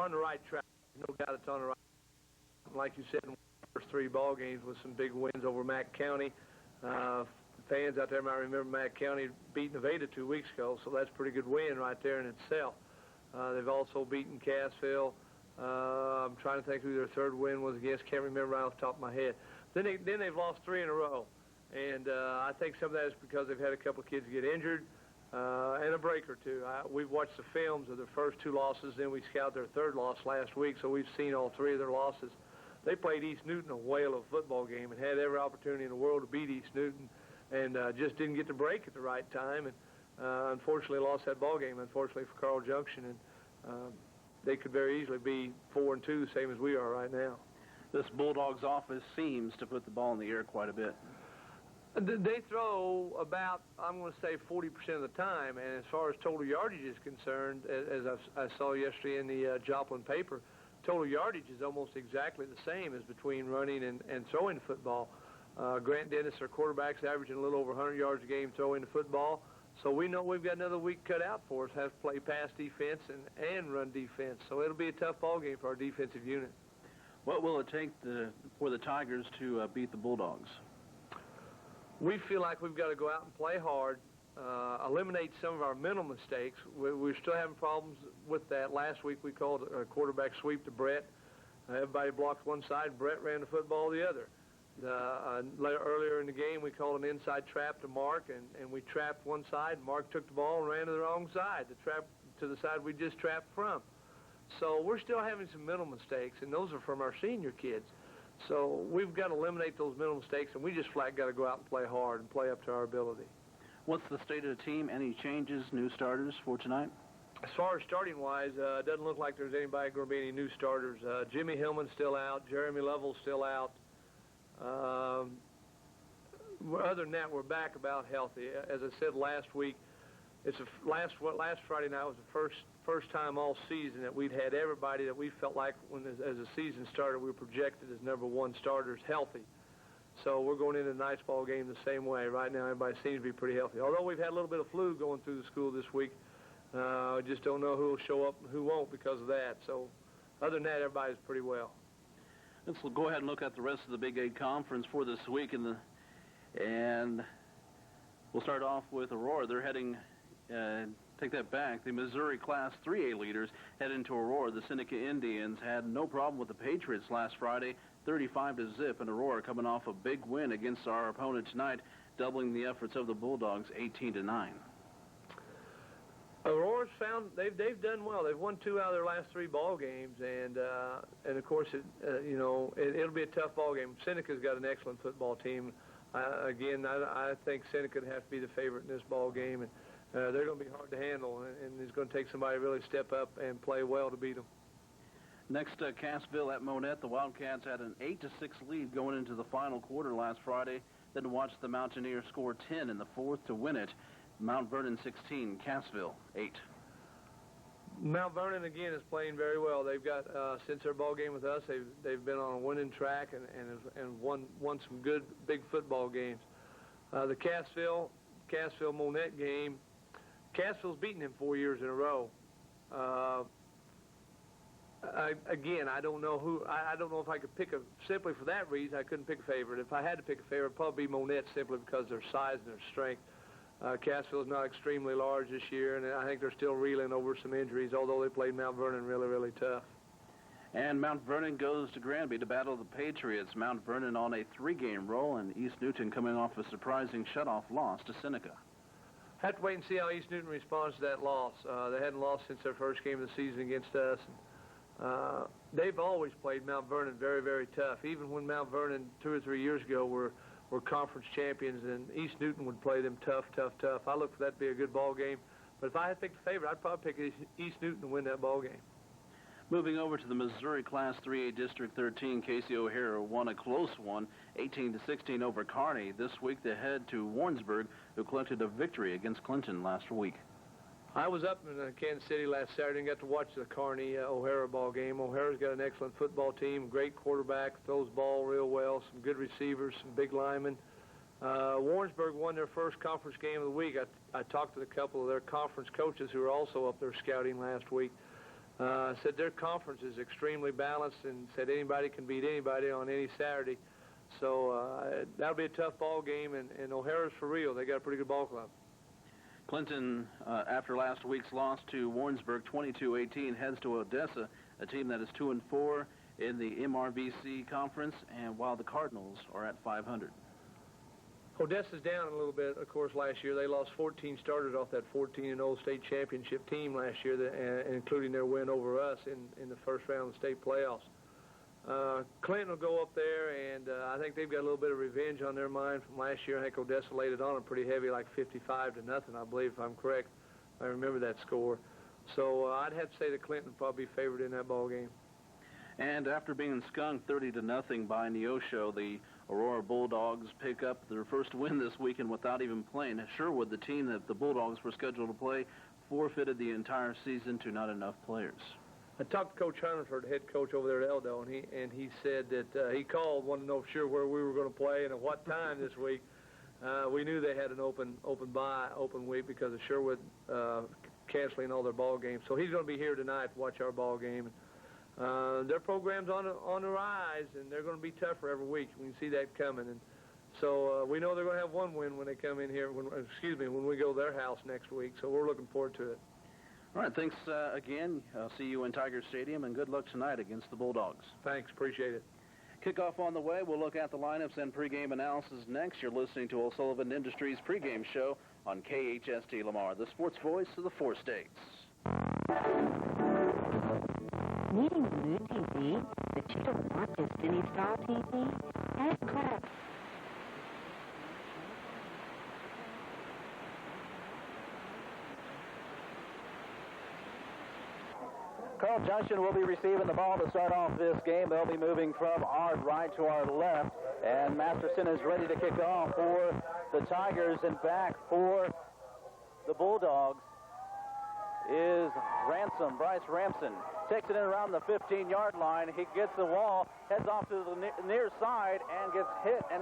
on the right track. No doubt it's on the right track. Like you said, in the first 3 ball games with some big wins over Mack County. Fans out there might remember Mack County beating Nevada 2 weeks ago, so that's a pretty good win right there in itself. They've also beaten Cassville. I'm trying to think who their 3rd win was against. Can't remember right off the top of my head. Then they've lost 3 in a row. And I think some of that is because they've had a couple of kids get injured and a break or two. We've watched the films of their first 2 losses, then we scouted their 3rd loss last week, so we've seen all 3 of their losses. They played East Newton a whale of a football game and had every opportunity in the world to beat East Newton and just didn't get the break at the right time. And unfortunately lost that ball game, unfortunately, for Carl Junction. And they could very easily be 4-2, same as we are right now. This Bulldogs offense seems to put the ball in the air quite a bit. They throw about, I'm going to say, 40% of the time, and as far as total yardage is concerned, as I saw yesterday in the Joplin paper, total yardage is almost exactly the same as between running and throwing the football. Grant Dennis, our quarterback's averaging a little over 100 yards a game throwing the football, so we know we've got another week cut out for us, have to play pass defense and run defense, so it'll be a tough ball game for our defensive unit. What will it take for the Tigers to beat the Bulldogs? We feel like we've got to go out and play hard, eliminate some of our mental mistakes. We're still having problems with that. Last week we called a quarterback sweep to Brett. Everybody blocked one side. Brett ran the football the other. Earlier in the game we called an inside trap to Mark, and we trapped one side. Mark took the ball and ran to the wrong side, to the side we just trapped from. So we're still having some mental mistakes, and those are from our senior kids. So we've got to eliminate those mental mistakes, and we just flat got to go out and play hard and play up to our ability. What's the state of the team? Any changes, new starters for tonight? As far as starting-wise, it doesn't look like there's anybody going to be any new starters. Jimmy Hillman's still out. Jeremy Lovell's still out. Other than that, we're back about healthy. As I said last week, last Friday night was the first time all season that we'd had everybody that we felt like as the season started, we were projected as #1 starters healthy. So we're going into the night's ball game the same way. Right now, everybody seems to be pretty healthy. Although we've had a little bit of flu going through the school this week, just don't know who will show up and who won't because of that. So other than that, everybody's pretty well. Let's go ahead and look at the rest of the Big 8 Conference for this week, and we'll start off with Aurora. They're heading. Take that back. The Missouri Class 3A leaders head into Aurora. The Seneca Indians had no problem with the Patriots last Friday, 35-0, and Aurora coming off a big win against our opponent tonight, doubling the efforts of the Bulldogs, 18-9. Aurora's found they've done well. They've won 2 out of their last 3 ball games, and of course it'll be a tough ball game. Seneca's got an excellent football team. I think Seneca would have to be the favorite in this ball game, and they're going to be hard to handle, and it's going to take somebody to really step up and play well to beat them. Next, Cassville at Monette. The Wildcats had an 8-6 lead going into the final quarter last Friday. Then watched the Mountaineers score 10 in the 4th to win it. Mount Vernon 16, Cassville 8. Mount Vernon again is playing very well. They've got since their ball game with us, they've been on a winning track and won some good big football games. The Cassville Monette game. Cassville's beaten them 4 years in a row. I don't know who. I don't know if I could pick simply for that reason. I couldn't pick a favorite. If I had to pick a favorite, it'd probably be Monette simply because of their size and their strength. Cassville's not extremely large this year, and I think they're still reeling over some injuries. Although they played Mount Vernon really, really tough. And Mount Vernon goes to Granby to battle the Patriots. Mount Vernon on a 3-game roll, and East Newton coming off a surprising shutoff loss to Seneca. Have to wait and see how East Newton responds to that loss. They hadn't lost since their first game of the season against us. They've always played Mount Vernon very, very tough. Even when Mount Vernon 2 or 3 years ago were conference champions, and East Newton would play them tough. I look for that to be a good ball game. But if I had picked a favorite, I'd probably pick East Newton to win that ball game. Moving over to the Missouri Class 3A District 13, Casey O'Hara won a close one, 18-16 over Kearney. This week they head to Warrensburg, who collected a victory against Clinton last week. I was up in Kansas City last Saturday and got to watch the Kearney O'Hara ball game. O'Hara's got an excellent football team, great quarterback, throws the ball real well, some good receivers, some big linemen. Warrensburg won their first conference game of the week. I talked to a couple of their conference coaches who were also up there scouting last week. Said their conference is extremely balanced and said anybody can beat anybody on any Saturday. So that'll be a tough ball game, and O'Hara's for real. They got a pretty good ball club. Clinton, after last week's loss to Warrensburg 22-18, heads to Odessa, a team that is 2-4 in the MRVC conference, and while the Cardinals are at 500. Odessa's down a little bit, of course, last year. They lost 14 starters off that 14-0 state championship team last year, including their win over us in the first round of the state playoffs. Clinton will go up there, and I think they've got a little bit of revenge on their mind from last year. I think Odessa laid it on them pretty heavy, like 55-0, I believe, if I'm correct. I remember that score. So I'd have to say that Clinton will probably be favored in that ball game. And after being skunked 30-0 by Neosho, the Aurora Bulldogs pick up their first win this weekend without even playing. Sherwood, the team that the Bulldogs were scheduled to play, forfeited the entire season to not enough players. I talked to Coach Hunterford, head coach over there at ElDorado, and he said that he called, wanted to know for sure where we were going to play and at what time this week. We knew they had an open week because of Sherwood canceling all their ball games. So he's going to be here tonight to watch our ball game. Their program's on the rise, and they're going to be tougher every week. We can see that coming. And so we know they're going to have one win when they come in here, when we go to their house next week. So we're looking forward to it. All right, thanks again. I'll see you in Tiger Stadium, and good luck tonight against the Bulldogs. Thanks, appreciate it. Kickoff on the way. We'll look at the lineups and pregame analysis next. You're listening to O'Sullivan Industries pregame show on KHST Lamar, the sports voice of the 4 states. Needing new TV, but you don't want just any style TV? Ask Carl. Carl Junction will be receiving the ball to start off this game. They'll be moving from our right to our left. And Masterson is ready to kick off for the Tigers. And back for the Bulldogs is Bryce Ramson. Takes it in around the 15-yard line. He gets the wall, heads off to the near side, and gets hit and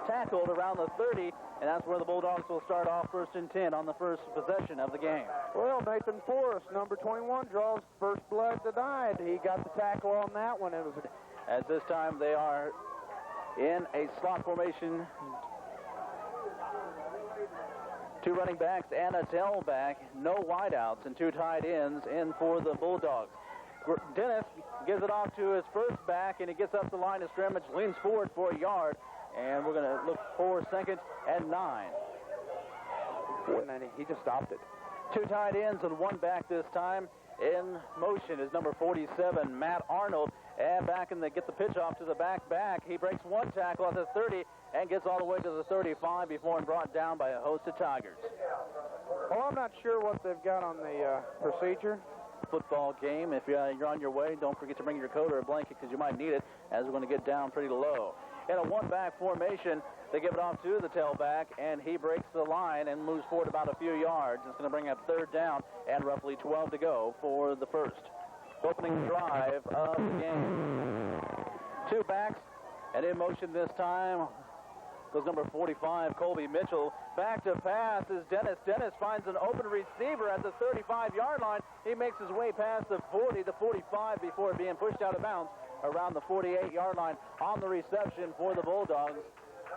tackled around the 30. And that's where the Bulldogs will start off 1st and 10 on the first possession of the game. Well, Nathan Forrest, number 21, draws first blood tonight. He got the tackle on that one. At this time, they are in a slot formation. 2 running backs and a tailback, no wideouts, and 2 tight ends in for the Bulldogs. Dennis gives it off to his first back, and he gets up the line of scrimmage, leans forward for a yard, and we're going to look for 2nd and 9. And he just stopped it. 2 tight ends and 1 back this time. In motion is number 47, Matt Arnold, and back and they get the pitch off to the back. He breaks 1 tackle at the 30 and gets all the way to the 35 before being brought down by a host of Tigers. Well, I'm not sure what they've got on the procedure. Football game. If you're on your way, don't forget to bring your coat or a blanket because you might need it as we're going to get down pretty low. In a 1-back formation, they give it off to the tailback, and he breaks the line and moves forward about a few yards. It's going to bring up 3rd down and roughly 12 to go for the first. Opening drive of the game. 2 backs, and in motion this time goes number 45, Colby Mitchell. Back to pass is Dennis. Dennis finds an open receiver at the 35-yard line. He makes his way past the 40, the 45 before being pushed out of bounds around the 48-yard line on the reception for the Bulldogs.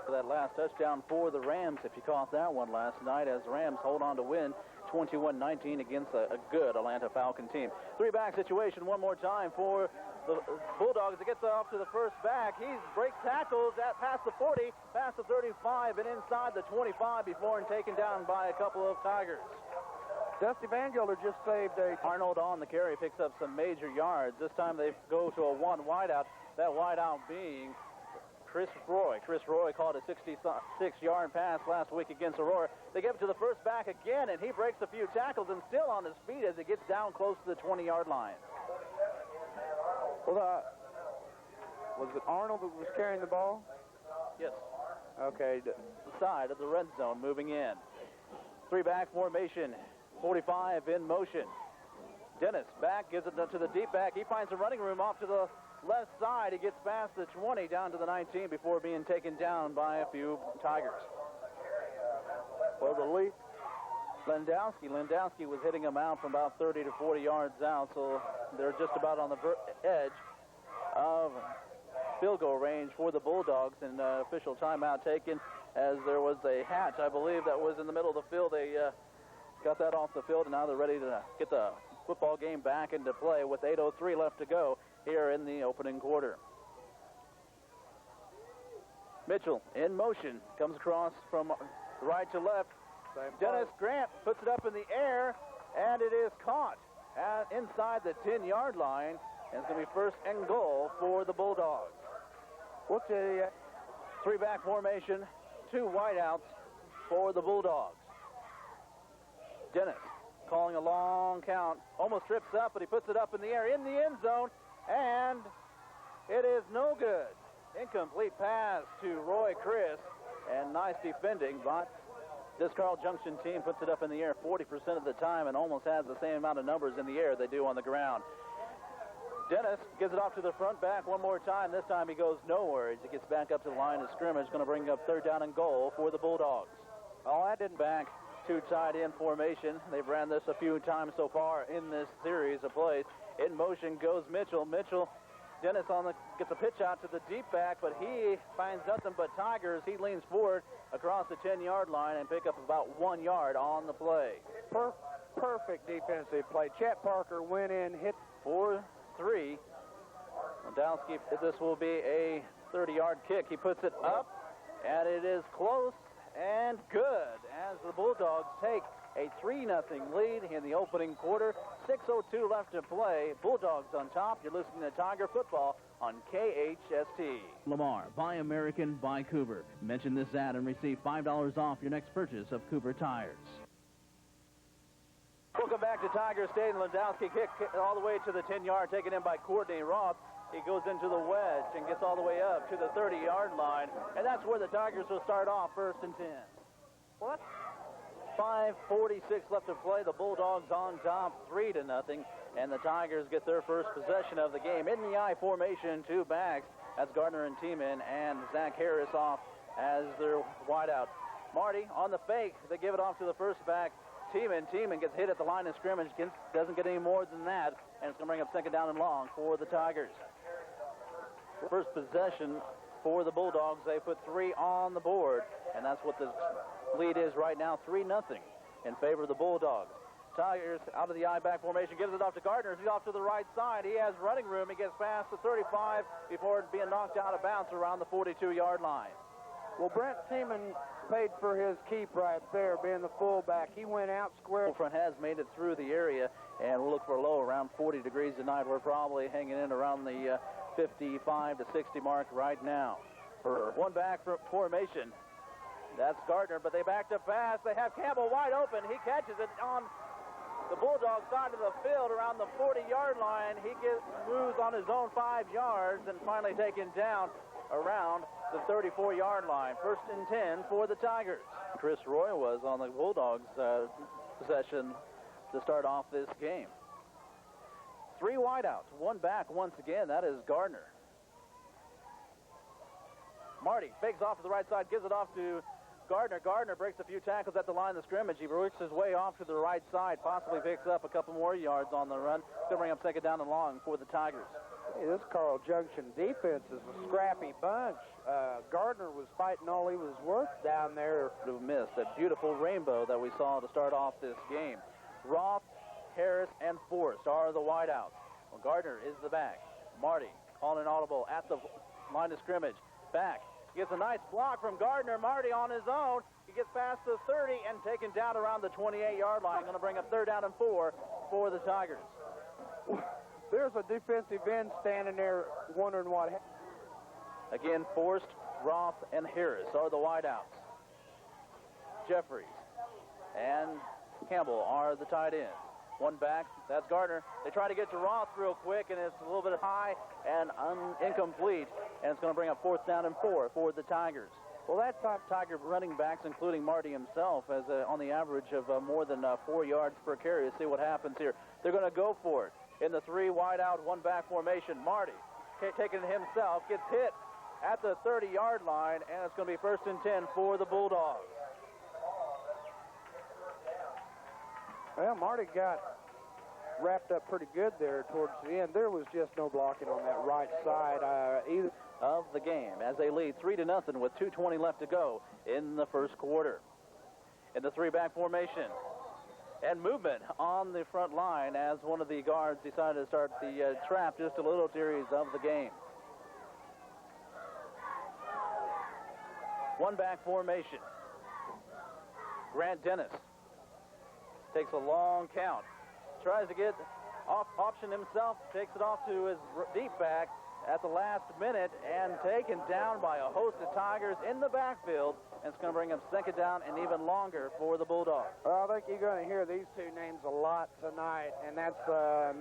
For that last touchdown for the Rams, if you caught that one last night, as the Rams hold on to win 21-19 against a good Atlanta Falcon team. 3-back situation one more time for the Bulldogs. It gets off to the first back. He breaks tackles past the 40, past the 35, and inside the 25 before and taken down by a couple of Tigers. Dusty Van Gelder just saved a... Arnold on the carry picks up some major yards. This time they go to a 1 wideout. That wideout being Chris Roy. Chris Roy called a 66-yard pass last week against Aurora. They give it to the first back again, and he breaks a few tackles and still on his feet as it gets down close to the 20-yard line. Well, was it Arnold that was carrying the ball? Yes. Okay. The side of the red zone moving in. 3-back formation. 45 in motion. Dennis back, gives it to the deep back. He finds some running room off to the left side. He gets past the 20 down to the 19 before being taken down by a few Tigers. Well, the Lewandowski was hitting him out from about 30 to 40 yards out, so they're just about on the edge of field goal range for the Bulldogs, and official timeout taken as there was a hatch, I believe, that was in the middle of the field. They got that off the field, and now they're ready to get the football game back into play with 8:03 left to go here in the opening quarter. Mitchell in motion, comes across from right to left. Dennis Grant puts it up in the air, and it is caught inside the 10-yard line, and it's going to be first and goal for the Bulldogs. What's a three-back formation, two wideouts for the Bulldogs. Dennis calling a long count, almost trips up, but he puts it up in the air in the end zone, and it is no good. Incomplete pass to Roy Chris, and nice defending, but this Carl Junction team puts it up in the air 40% of the time and almost has the same amount of numbers in the air they do on the ground. Dennis gives it off to the front back one more time. This time he goes nowhere as he gets back up to the line of scrimmage. Going to bring up third down and goal for the Bulldogs. Oh, that didn't back to tight end formation. They've ran this a few times so far in this series of plays. In motion goes Mitchell. Dennis gets a pitch out to the deep back, but he finds nothing but Tigers. He leans forward across the 10-yard line and pick up about 1 yard on the play. Perfect defensive play. Chet Parker went in, hit 4-3. Lewandowski, this will be a 30-yard kick. He puts it up, and it is close and good as the Bulldogs take a 3-0 lead in the opening quarter. 6:02 left to play. Bulldogs on top. You're listening to Tiger Football on KHST. Lamar, buy American, buy Cooper. Mention this ad and receive $5 off your next purchase of Cooper tires. Welcome back to Tiger Stadium. Lewandowski kick all the way to the 10-yard, taken in by Courtney Roth. He goes into the wedge and gets all the way up to the 30-yard line, and that's where the Tigers will start off, 1st and 10. What? 5:46 left to play. The Bulldogs on top, 3-0, and the Tigers get their first possession of the game. In the I formation, two backs. That's Gardner and Tiemann, and Zach Harris off as their wideout. Marty on the fake. They give it off to the first back. Tiemann gets hit at the line of scrimmage. Doesn't get any more than that, and it's going to bring up second down and long for the Tigers. First possession for the Bulldogs. They put 3 on the board, and that's what the lead is right now, 3-0 in favor of the Bulldogs. Tigers out of the I-back formation, gives it off to Gardner. He's off to the right side. He has running room. He gets past the 35 before being knocked out of bounds around the 42-yard line. Well, Brent Tiemann paid for his keep right there, being the fullback. He went out square. Front has made it through the area, and we'll look for a low around 40 degrees tonight. We're probably hanging in around the 55 to 60 mark right now. For one back formation, that's Gardner, but they backed up fast. They have Campbell wide open. He catches it on the Bulldog side of the field around the 40-yard line. He moves on his own 5 yards and finally taken down around the 34-yard line. 1st and 10 for the Tigers. Chris Roy was on the Bulldogs possession to start off this game. 3 wideouts, 1 back once again. That is Gardner. Marty fakes off to the right side, gives it off to Gardner. Gardner breaks a few tackles at the line of scrimmage. He works his way off to the right side, possibly picks up a couple more yards on the run. Going to bring up second down and long for the Tigers. Hey, this Carl Junction defense is a scrappy bunch. Gardner was fighting all he was worth down there. To miss that beautiful rainbow that we saw to start off this game. Roth, Harris, and Forrest are the wideouts. Well, Gardner is the back. Marty calling an audible at the line of scrimmage. Back. Gets a nice block from Gardner. Marty on his own. He gets past the 30 and taken down around the 28-yard line. Going to bring up third down and 4 for the Tigers. There's a defensive end standing there wondering what happened. Again, Forrest, Roth, and Harris are the wideouts. Jeffries and Campbell are the tight ends. One back, that's Gardner. They try to get to Roth real quick, and it's a little bit high and incomplete, and it's going to bring up 4th down and 4 for the Tigers. Well, that top Tiger running backs, including Marty himself, has on the average of more than 4 yards per carry. Let's see what happens here. They're going to go for it in the 3 wide out, 1 back formation. Marty, taking it himself, gets hit at the 30-yard line, and it's going to be 1st and 10 for the Bulldogs. Well, Marty got wrapped up pretty good there towards the end. There was just no blocking on that right side either. Of the game as they lead 3-0 with 2:20 left to go in the first quarter. In the three-back formation. And movement on the front line as one of the guards decided to start the trap, just a little series of the game. One-back formation. Grant Dennis takes a long count. Tries to get off option himself, takes it off to his deep back at the last minute and taken down by a host of Tigers in the backfield. And it's going to bring him second down and even longer for the Bulldogs. Well, I think you're going to hear these two names a lot tonight, and that's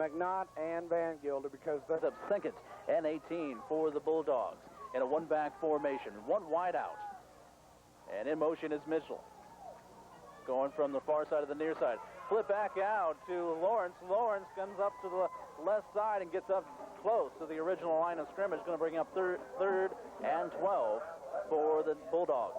McNaught and Van Gilder, because they're Up second and 18 for the Bulldogs in a one-back formation, one wide out. And in motion is Mitchell. Going from the far side of the near side. Flip back out to Lawrence. Lawrence comes up to the left side and gets up close to the original line of scrimmage. Going to bring up third and 12 for the Bulldogs.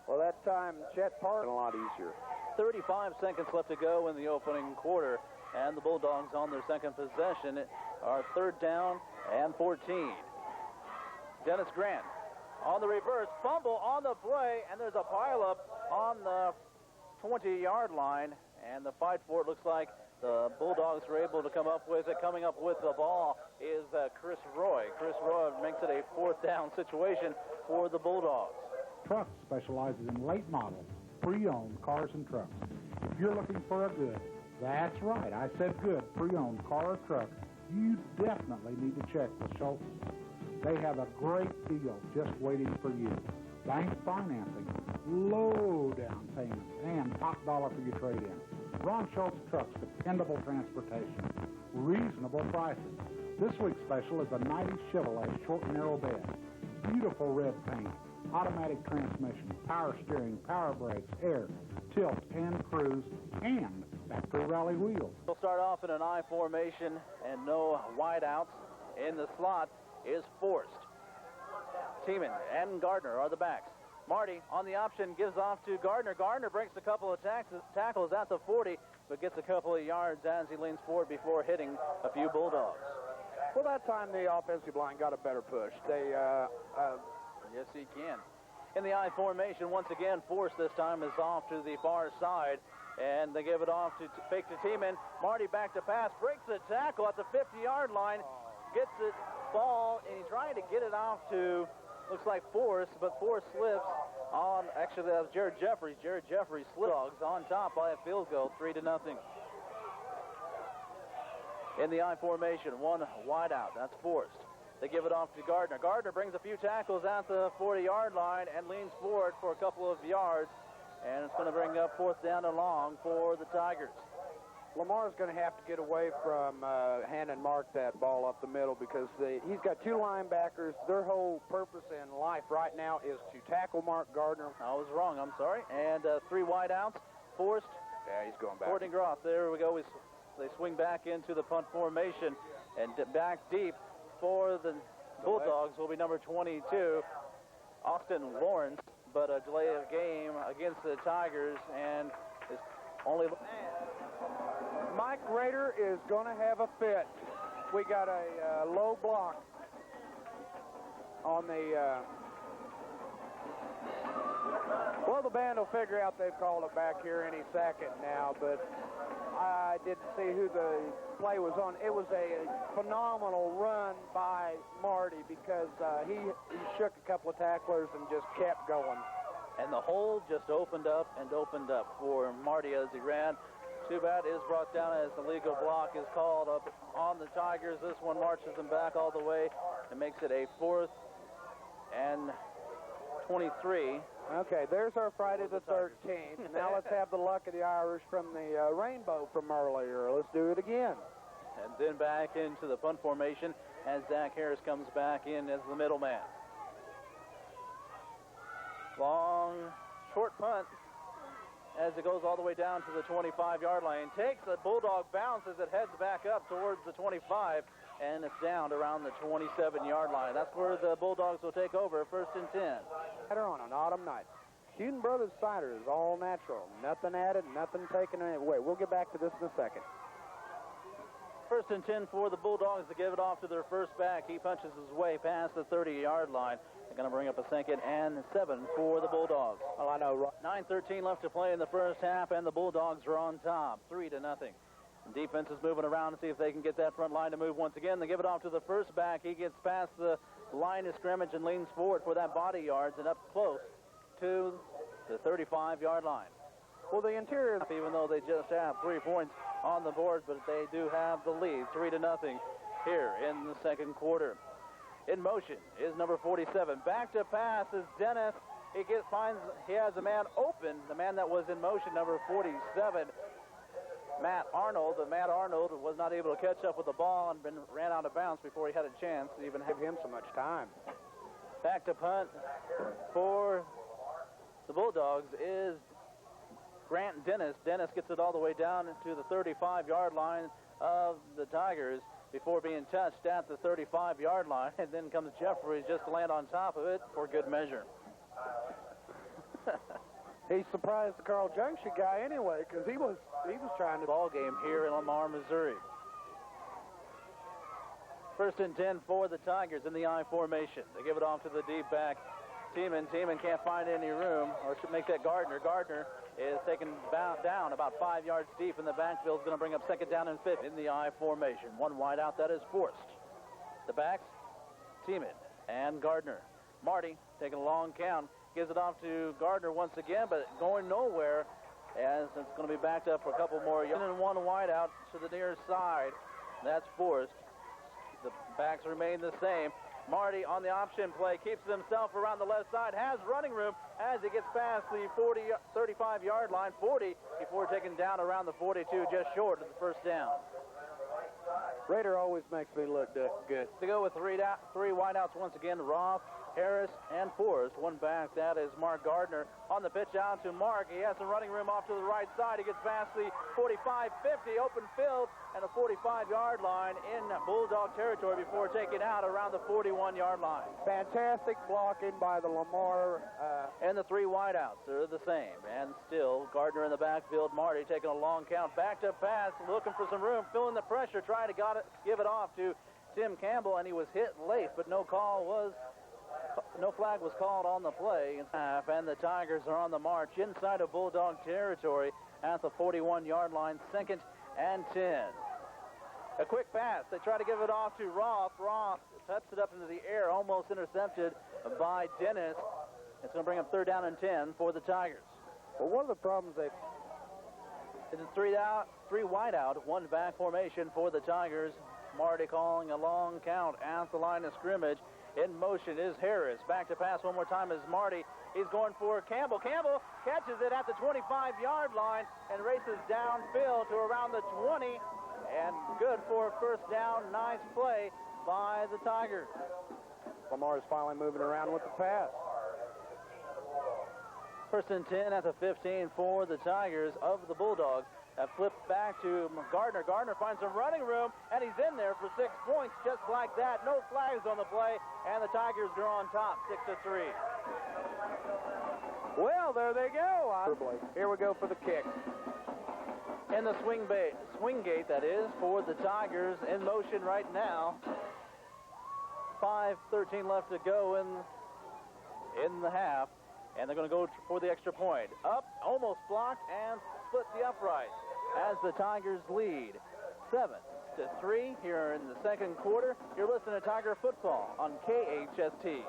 well, that time Chet Park a lot easier. 35 seconds left to go in the opening quarter, and the Bulldogs on their second possession are third down and 14. Dennis Grant on the reverse, fumble on the play, and there's a pileup on the 20-yard line, and the fight for it looks like the Bulldogs were able to come up with it. Coming up with the ball is Chris Roy. Chris Roy makes it a fourth down situation for the Bulldogs. Trucks specializes in late model, pre-owned cars and trucks. If you're looking for a good, that's right, I said good, pre-owned car or truck, you definitely need to check with Schultz. They have a great deal just waiting for you. Bank financing, low down payments, and top dollar for your trade-in. Ron Schultz Trucks, dependable transportation, reasonable prices. This week's special is a 90 Chevrolet short and narrow bed, beautiful red paint, automatic transmission, power steering, power brakes, air, tilt, and cruise, and factory rally wheels. We'll start off in an I formation and no wideouts. In the slot is Forrest. Tiemann and Gardner are the backs. Marty on the option gives off to Gardner. Gardner breaks a couple of tackles at the 40, but gets a couple of yards as he leans forward before hitting a few Bulldogs. Well, that time the offensive line got a better push. They, Yes, he can. In the I formation, once again, Force this time is off to the far side, and they give it off to fake to Tiemann. Marty back to pass, breaks the tackle at the 50-yard line, gets it ball, and he's trying to get it off to, looks like Force, but Force slips on, actually that was Jared Jeffries. Jared Jeffries slips on top by a field goal, 3-0. In the I formation, one wide out, that's Forrest. They give it off to Gardner. Gardner brings a few tackles at the 40-yard line and leans forward for a couple of yards, and it's going to bring up fourth down and long for the Tigers. Lamar's going to have to get away from hand and mark that ball up the middle, because he's got two linebackers. Their whole purpose in life right now is to tackle Mark Gardner. I was wrong, I'm sorry. And three wideouts. Forrest. Yeah, he's going back. Gordon Groff. There we go. They swing back into the punt formation, and back deep for the Bulldogs will be number 22, Austin Lawrence, but a delay of game against the Tigers, and is only... Mike Rader is going to have a fit. We got a low block on the... Well, the band will figure out they've called it back here any second now, but I didn't see who the play was on. It was a phenomenal run by Marty, because he shook a couple of tacklers and just kept going. And the hole just opened up and opened up for Marty as he ran. Too bad is brought down as the legal block is called up on the Tigers. This one marches them back all the way and makes it a 4th and 23. Okay, there's our Friday the 13th. Now let's have the luck of the Irish from the rainbow from earlier. Let's do it again. And then back into the punt formation as Zach Harris comes back in as the middleman. Long, short punt as it goes all the way down to the 25-yard line. Takes a Bulldog bounce as it heads back up towards the 25, and it's down around the 27-yard line. That's where the Bulldogs will take over, 1st and 10. On an autumn night. Hewden Brothers cider is all natural. Nothing added, nothing taken away. We'll get back to this in a second. 1st and 10 for the Bulldogs to give it off to their first back. He punches his way past the 30-yard line. They're going to bring up a 2nd and 7 for the Bulldogs. Well, I know. 9:13 left to play in the first half, and the Bulldogs are on top, 3-0. Defense is moving around to see if they can get that front line to move once again. They give it off to the first back. He gets past the line of scrimmage and leans forward for that body yards and up close to the 35-yard line. Well, the interior, even though they just have 3 points on the board, but they do have the lead, 3-0 here in the second quarter. In motion is number 47. Back to pass is Dennis. He has a man open, the man that was in motion, number 47, Matt Arnold. Matt Arnold was not able to catch up with the ball and ran out of bounds before he had a chance to even give him so much time. Back to punt for the Bulldogs is Grant Dennis. Dennis gets it all the way down to the 35-yard line of the Tigers before being touched at the 35-yard line, and then comes Jeffries just to land on top of it for good measure. He surprised the Carl Junction guy anyway, because he was trying to ball game here in Lamar, Missouri. 1st and 10 for the Tigers in the I formation. They give it off to the deep back. Tiemann can't find any room, or should make that Gardner. Gardner is taken down about 5 yards deep in the backfield. Is going to bring up 2nd down and 5 in the I formation. One wide out, that is forced. The backs, Tiemann and Gardner. Marty taking a long count. Gives it off to Gardner once again, but going nowhere as it's going to be backed up for a couple more yards. And one wide out to the near side. That's forced. The backs remain the same. Marty on the option play keeps himself around the left side, has running room as he gets past the 35-yard line, 40, before taken down around the 42, just short of the first down. Raider always makes me look good. To go with three wideouts once again, Roth, Harris, and Forrest. One back, that is Mark Gardner. On the pitch out to Mark. He has some running room off to the right side. He gets past the 45-50, open field, and a 45-yard line in Bulldog territory before taking out around the 41-yard line. Fantastic blocking by the Lamar. And the 3 wideouts are the same. And still, Gardner in the backfield. Marty taking a long count. Back to pass, looking for some room, feeling the pressure, trying to give it off to Tim Campbell, and he was hit late, but no flag was called on the play. And the Tigers are on the march inside of Bulldog territory at the 41-yard line, 2nd and 10. A quick pass. They try to give it off to Roth. Roth taps it up into the air, almost intercepted by Dennis. It's going to bring up 3rd down and 10 for the Tigers. Well, one of the problems it's a 3 wide out, 1 back formation for the Tigers. Marty calling a long count at the line of scrimmage. In motion is Harris. Back to pass one more time is Marty. He's going for Campbell. Campbell catches it at the 25-yard line and races downfield to around the 20. And good for a 1st down. Nice play by the Tigers. Lamar's finally moving around with the pass. 1st and 10 at the 15 for the Tigers of the Bulldogs. Have flipped back to Gardner. Gardner finds some running room, and he's in there for 6 points just like that. No flags on the play, and the Tigers are on top, 6-3. Well, there they go. Here we go for the kick. And the swing gate, that is, for the Tigers in motion right now. 5:13 left to go in the half, and they're going to go for the extra point. Up, almost blocked, and split the upright as the Tigers lead 7-3 here in the second quarter. You're listening to Tiger Football on KHST.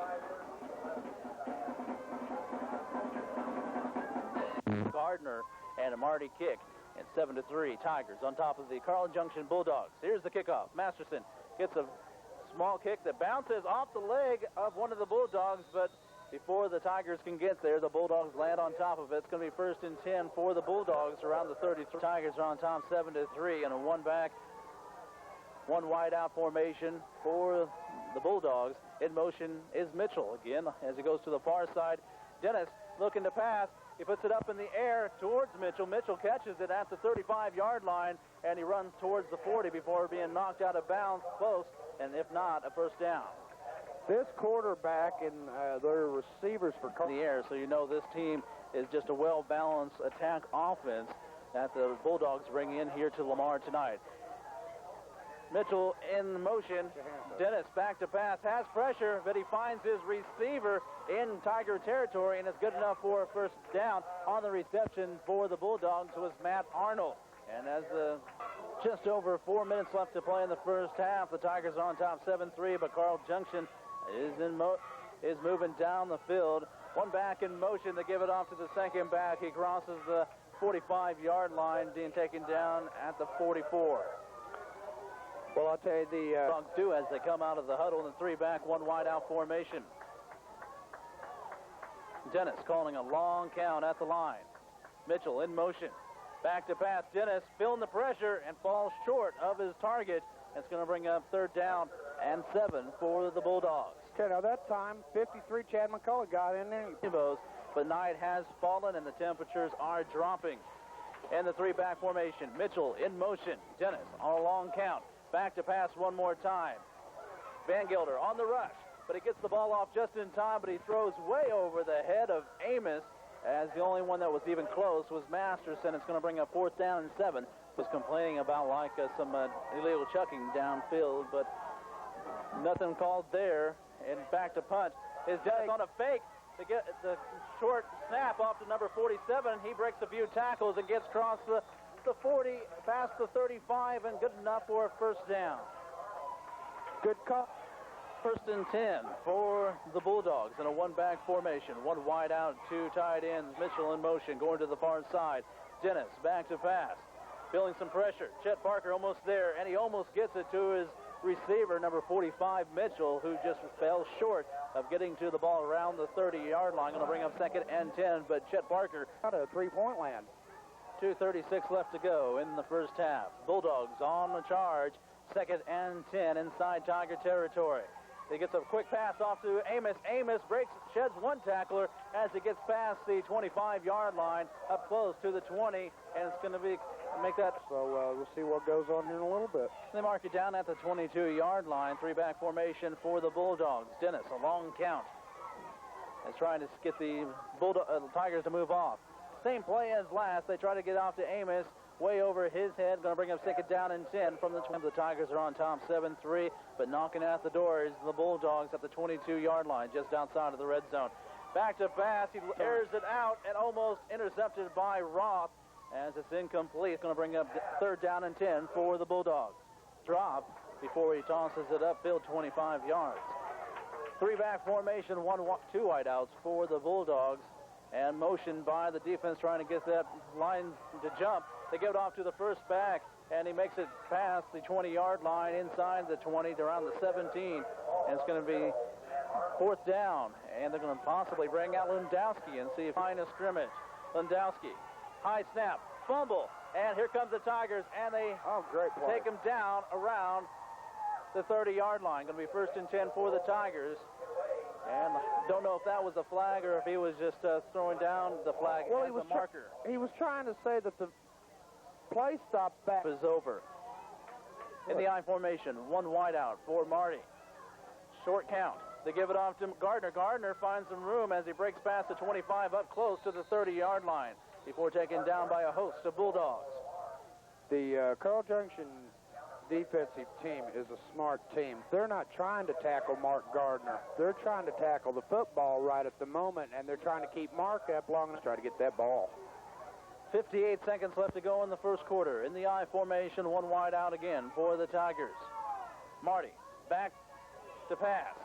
Gardner and a Marty kick, and 7-3 Tigers on top of the Carl Junction Bulldogs. Here's the kickoff. Masterson gets a small kick that bounces off the leg of one of the Bulldogs, but before the Tigers can get there, the Bulldogs land on top of it. It's going to be 1st and 10 for the Bulldogs around the 33. Tigers are on top 7-3, and a 1 back, 1 wide out formation for the Bulldogs. In motion is Mitchell again as he goes to the far side. Dennis looking to pass. He puts it up in the air towards Mitchell. Mitchell catches it at the 35-yard line, and he runs towards the 40 before being knocked out of bounds close, and if not, a 1st down. This quarterback and their receivers for in the air, so you know this team is just a well-balanced attack offense that the Bulldogs bring in here to Lamar tonight. Mitchell in motion. Dennis back to pass, has pressure, but he finds his receiver in Tiger territory, and it's good enough for a first down. On the reception for the Bulldogs was Matt Arnold. And as just over 4 minutes left to play in the first half, the Tigers are on top 7-3, but Carl Junction is moving down the field. One back in motion to give it off to the second back. He crosses the 45-yard line, being taken down at the 44. Well, I'll tell you, the Bulldogs do as they come out of the huddle in the three-back, one wide-out formation. Dennis calling a long count at the line. Mitchell in motion. Back to pass. Dennis feeling the pressure and falls short of his target. It's going to bring up third down and 7 for the Bulldogs. Okay, now that time, 53, Chad McCullough got in there. But night has fallen and the temperatures are dropping. In the three-back formation, Mitchell in motion. Dennis on a long count. Back to pass one more time. Van Gelder on the rush, but he gets the ball off just in time, but he throws way over the head of Amos, as the only one that was even close was Masterson. It's going to bring up fourth down and 7. Was complaining about some illegal chucking downfield, but nothing called there. And back to punt is Dennis on a fake to get the short snap off to number 47. He breaks a few tackles and gets across the 40, past the 35, and good enough for a first down. Good call. First and 10 for the Bulldogs in a one-back formation. One wide out, two tight ends. Mitchell in motion, going to the far side. Dennis back to pass. Feeling some pressure. Chet Parker almost there, and he almost gets it to his receiver, number 45, Mitchell, who just fell short of getting to the ball around the 30-yard line. Going to bring up second and 10, but Chet Parker out of three-point land. 2:36 left to go in the first half. Bulldogs on the charge. Second and 10 inside Tiger territory. He gets a quick pass off to Amos. Amos sheds one tackler as he gets past the 25-yard line, up close to the 20, and it's going to make that. So we'll see what goes on here in a little bit. They mark it down at the 22-yard line. Three-back formation for the Bulldogs. Dennis, a long count, is trying to get the Tigers to move off. Same play as last. They try to get off to Amos, way over his head. Going to bring up second down and 10 from the 20. The Tigers are on top 7-3, but knocking at the door is the Bulldogs at the 22-yard line, just outside of the red zone. Back to pass. He airs it out and almost intercepted by Roth as it's incomplete. It's going to bring up third down and 10 for the Bulldogs. Drop before he tosses it upfield 25 yards. Three-back formation, two wideouts for the Bulldogs. And motion by the defense trying to get that line to jump. They give it off to the first back, and he makes it past the 20-yard line inside the 20 to around the 17. And it's going to be fourth down, and they're going to possibly bring out Lewandowski and see if find a scrimmage. Lewandowski, high snap, fumble, and here comes the Tigers, and they great play. Take him down around the 30-yard line. Going to be first and 10 for the Tigers. And don't know if that was a flag or if he was just throwing down the flag as a marker. He was trying to say that the play stop back is over. In the I formation, one wide out for Marty. Short count. They give it off to Gardner. Gardner finds some room as he breaks past the 25 up close to the 30-yard line before taken down by a host of Bulldogs. The Carl Junction defensive team is a smart team. They're not trying to tackle Mark Gardner. They're trying to tackle the football right at the moment, and they're trying to keep Mark up long enough to try to get that ball. 58 seconds left to go in the first quarter. In the I formation, one wide out again for the Tigers. Marty back to pass.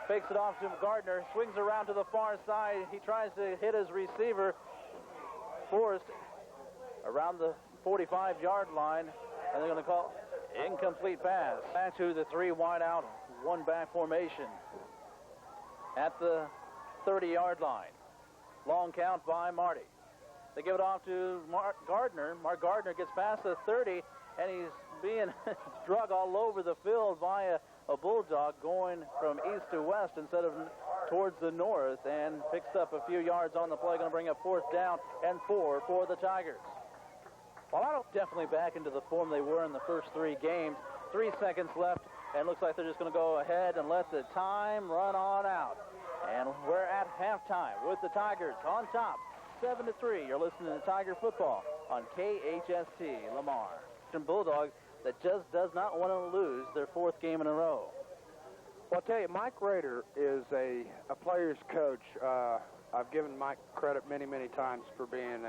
Fakes it off to Gardner, swings around to the far side. He tries to hit his receiver, Forrest, around the 45-yard line. And they're going to call incomplete pass. Back to the three wide out, one back formation at the 30-yard line. Long count by Marty. They give it off to Mark Gardner. Mark Gardner gets past the 30, and he's being drug all over the field by a Bulldog going from east to west instead of towards the north, and picks up a few yards on the play. Going to bring up fourth down and 4 for the Tigers. Well, definitely back into the form they were in the first three games. 3 seconds left and looks like they're just going to go ahead and let the time run on out. And we're at halftime with the Tigers on top, 7-3. You're listening to Tiger football on KHST Lamar. Bulldogs that just does not want to lose their 4th game in a row. Well, I'll tell you, Mike Rader is a player's coach. I've given Mike credit many, many times for being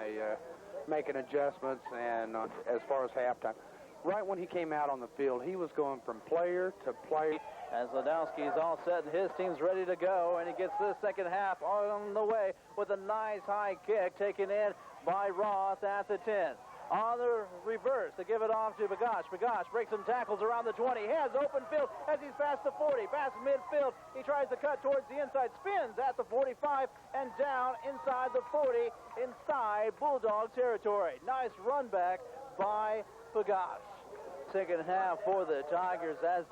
making adjustments and as far as halftime. Right when he came out on the field, he was going from player to player. As Ladowski's all set and his team's ready to go, and he gets this second half on the way with a nice high kick taken in by Roth at the 10. On the reverse, to give it off to Bagash. Bagash breaks some tackles around the 20. He has open field as he's past the 40. Past midfield, he tries to cut towards the inside. Spins at the 45 and down inside the 40, inside Bulldog territory. Nice run back by Bagash. Second half for the Tigers as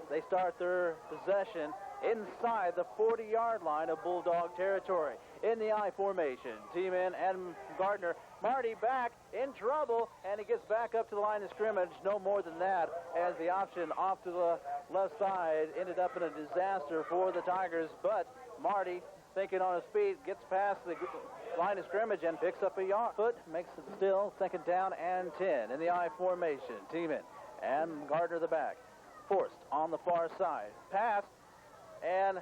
they start their possession inside the 40-yard line of Bulldog territory. In the I formation, T-Man and Gardner. Marty back in trouble, and he gets back up to the line of scrimmage. No more than that, as the option off to the left side ended up in a disaster for the Tigers. But Marty, thinking on his feet, gets past the line of scrimmage and picks up a yard. Foot makes it still 2nd down and 10 in the I formation. T-Man and Gardner the back. Forrest on the far side. Pass, and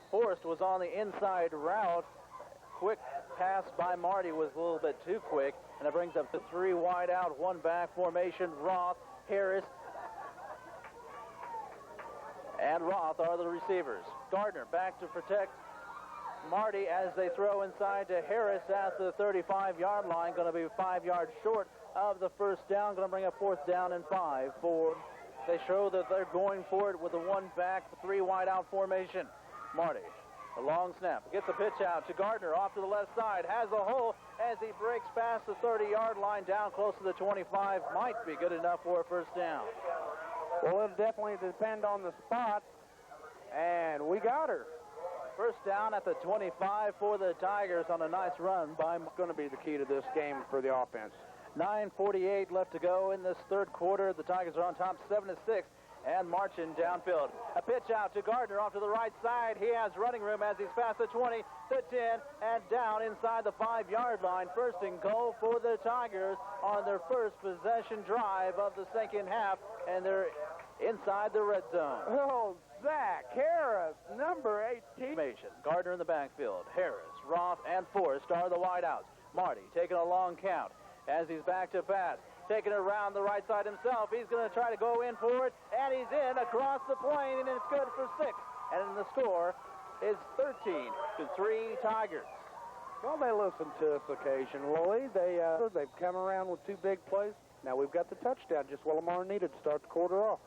Forrest was on the inside route. Quick pass by Marty was a little bit too quick, and it brings up the 3 wide out, 1 back formation. Roth, Harris, and Roth are the receivers. Gardner back to protect Marty as they throw inside to Harris at the 35-yard line. Going to be 5 yards short of the first down. Going to bring up 4th down and 5 for. They show that they're going for it with a 1 back, 3 wide out formation. Marty. A long snap. Gets a pitch out to Gardner off to the left side. Has a hole as he breaks past the 30-yard line down close to the 25. Might be good enough for a first down. Well, it'll definitely depend on the spot. And we got her. First down at the 25 for the Tigers on a nice run by. Going to be the key to this game for the offense. 9:48 left to go in this 3rd quarter. The Tigers are on top 7-6. And marching downfield. A pitch out to Gardner off to the right side. He has running room as he's past the 20, the 10, and down inside the 5-yard line. First and goal for the Tigers on their first possession drive of the second half, and they're inside the red zone. Oh, Zach Harris, number 18. Gardner in the backfield. Harris, Roth, and Forrest are the wideouts. Marty taking a long count as he's back to pass. Taking it around the right side himself. He's going to try to go in for it, and he's in across the plane, and it's good for 6. And the score is 13-3 Tigers. Well, they listen to us occasionally. They've come around with 2 big plays. Now we've got the touchdown, just what Lamar needed to start the quarter off.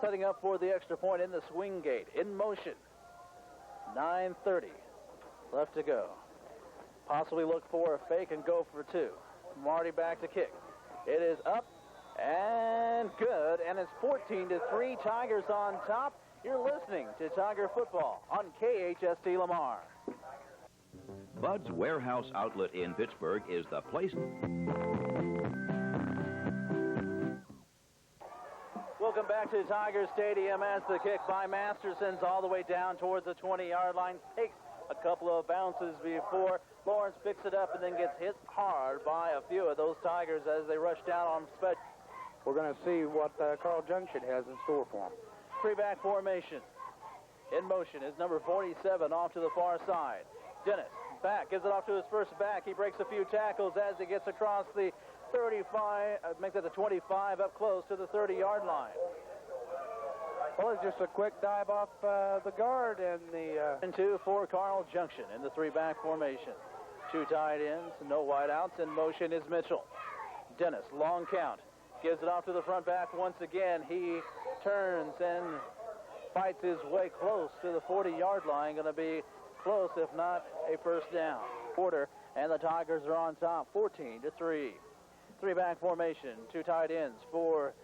Setting up for the extra point in the swing gate. In motion. 9:30 left to go. Possibly look for a fake and go for 2. Marty back to kick. It is up and good, and it's 14-3 Tigers on top. You're listening to Tiger Football on KHST Lamar. Bud's Warehouse Outlet in Pittsburgh is the place. Welcome back to Tiger Stadium as the kick by Masterson's all the way down towards the 20-yard line. Takes a couple of bounces before Lawrence picks it up and then gets hit hard by a few of those Tigers as they rush down on special. We're going to see what Carl Junction has in store for them. 3-back formation. In motion is number 47 off to the far side. Dennis back, gives it off to his first back. He breaks a few tackles as he gets across the 35, makes it the 25 up close to the 30-yard line. Well, it's just a quick dive off the guard and the... And 2 for Carl Junction in the 3-back formation. 2 tight ends, no wideouts. In motion is Mitchell. Dennis, long count. Gives it off to the front back once again. He turns and fights his way close to the 40-yard line. Going to be close, if not a first down. Quarter, and the Tigers are on top, 14-3. 3-back formation, 2 tight ends for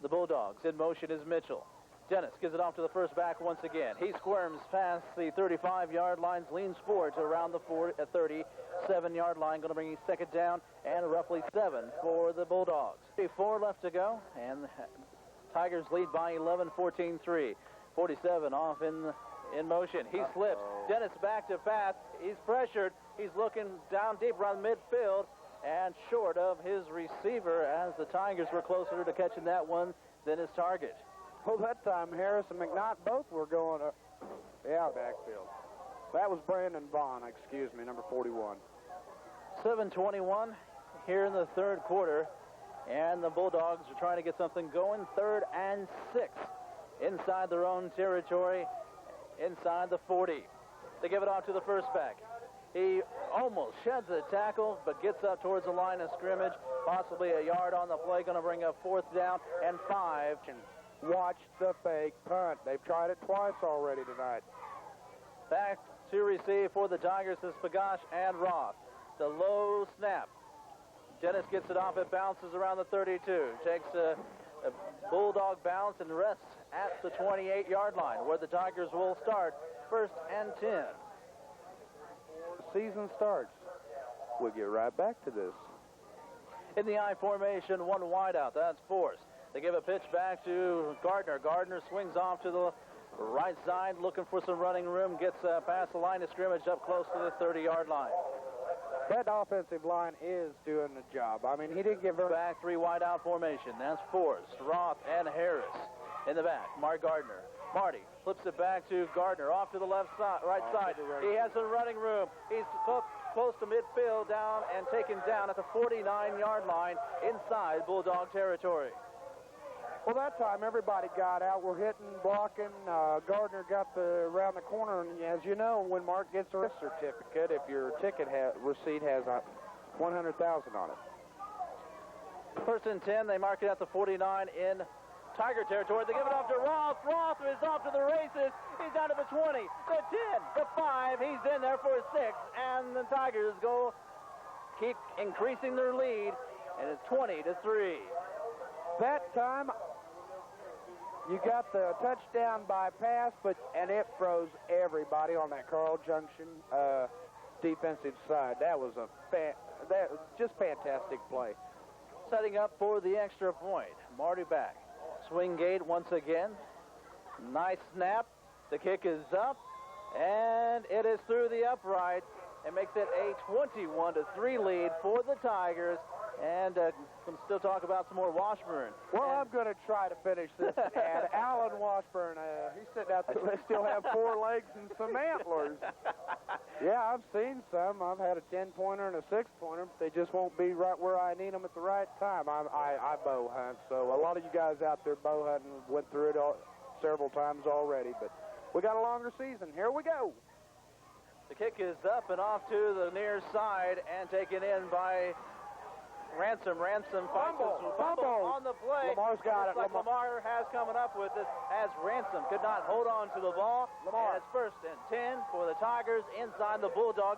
the Bulldogs. In motion is Mitchell. Dennis gives it off to the first back once again. He squirms past the 35-yard lines, leans forward to around the 37-yard line. Going to bring his second down and roughly 7 for the Bulldogs. 4 left to go, and Tigers lead by 11, 14-3. 47 off in motion. He slips. Dennis back to pass. He's pressured. He's looking down deep around midfield and short of his receiver as the Tigers were closer to catching that one than his target. Well, that time Harris and McKnight both were going up. Yeah, backfield. That was Brandon Vaughn, excuse me, number 41. 7:21 here in the third quarter, and the Bulldogs are trying to get something going. 3rd and 6 inside their own territory, inside the 40. They give it off to the first back. He almost sheds a tackle, but gets up towards the line of scrimmage, possibly a yard on the play, going to bring up 4th down and 5. Watch the fake punt. They've tried it twice already tonight. Back to receive for the Tigers is Pagash and Roth. The low snap. Dennis gets it off. It bounces around the 32. Takes a Bulldog bounce and rests at the 28-yard line, where the Tigers will start 1st and 10. The season starts. We'll get right back to this. In the I formation, one wide out. That's Force. They give a pitch back to Gardner. Gardner swings off to the right side, looking for some running room. Gets past the line of scrimmage up close to the 30-yard line. That offensive line is doing the job. I mean, he didn't give her back 3 wide out formation. That's Force, Roth, and Harris in the back. Mark Gardner. Marty flips it back to Gardner off to the left side, right side. He has some running room. He's close to midfield, down and taken down at the 49-yard line inside Bulldog territory. Well, that time everybody got out. We're hitting, blocking. Gardner got around the corner, and as you know, when Mark gets a certificate, if your ticket receipt has $100,000 on it. 1st and 10. They mark it at the 49 in Tiger territory. They give it off to Roth. Roth is off to the races. He's down to the 20, the 10, the 5. He's in there for a 6, and the Tigers keep increasing their lead, and it's 20-3. That time, you got the touchdown by pass, and it froze everybody on that Carl Junction defensive side. That was just fantastic play. Setting up for the extra point. Marty back. Swing gate once again. Nice snap. The kick is up, and it is through the upright. It makes it a 21-3 lead for the Tigers. And can still talk about some more Washburn. Well, I'm going to try to finish this ad. Alan Washburn, he's sitting out there. They still have 4 legs and some antlers. Yeah, I've seen some. I've had a 10-pointer and a 6-pointer, but they just won't be right where I need them at the right time. I bow hunt, so a lot of you guys out there bow hunting went through it several times already, but we got a longer season. Here we go. The kick is up and off to the near side and taken in by Ransom Fumble on the play. Lamar's got it. Like Lamar has coming up with it as Ransom could not hold on to the ball. Lamar. And it's 1st and 10 for the Tigers inside the Bulldog.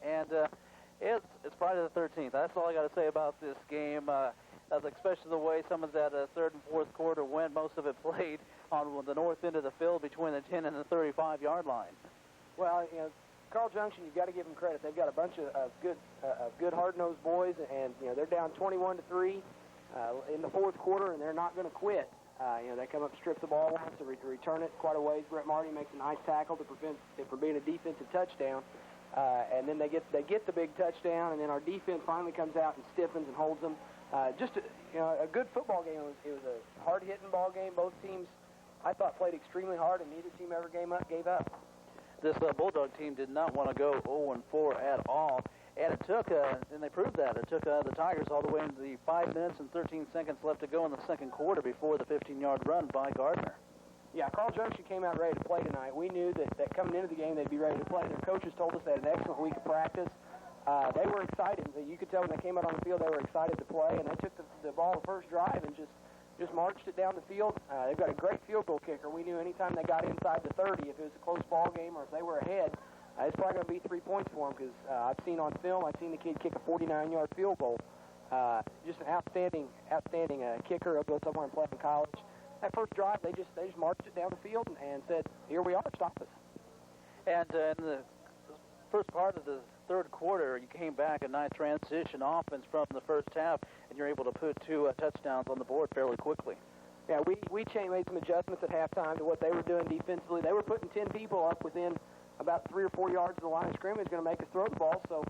and it's Friday the 13th. That's all I got to say about this game, especially the way some of that third and fourth quarter went. Most of it played on the north end of the field between the 10 and the 35-yard line. Well, Carl Junction, you've got to give them credit. They've got a bunch of good hard-nosed boys, and they're down 21-3 in the fourth quarter, and they're not going to quit. They come up, strip the ball once, to return it quite a ways. Brett Marty makes a nice tackle to prevent it from being a defensive touchdown, and then they get the big touchdown, and then our defense finally comes out and stiffens and holds them. Just a good football game. It was a hard-hitting ball game. Both teams, I thought, played extremely hard, and neither team ever gave up. This Bulldog team did not want to go 0-4 at all, and it took, and they proved that, it took the Tigers all the way into the 5 minutes and 13 seconds left to go in the second quarter before the 15-yard run by Gardner. Yeah, Carl Junction came out ready to play tonight. We knew that coming into the game they'd be ready to play. Their coaches told us they had an excellent week of practice. They were excited. You could tell when they came out on the field they were excited to play, and they took the ball the first drive and just marched it down the field. They've got a great field goal kicker. We knew anytime they got inside the 30, if it was a close ball game or if they were ahead, it's probably going to be 3 points for them because I've seen on film, I've seen the kid kick a 49-yard field goal. Just an outstanding kicker. He'll go somewhere and play in college. That first drive, they just marched it down the field and said, here we are, stop us. And in the first part of the third quarter, you came back a nice transition offense from the first half, and you're able to put 2 touchdowns on the board fairly quickly. Yeah, we made some adjustments at halftime to what they were doing defensively. They were putting 10 people up within about 3 or 4 yards of the line of scrimmage, going to make us throw the ball. So,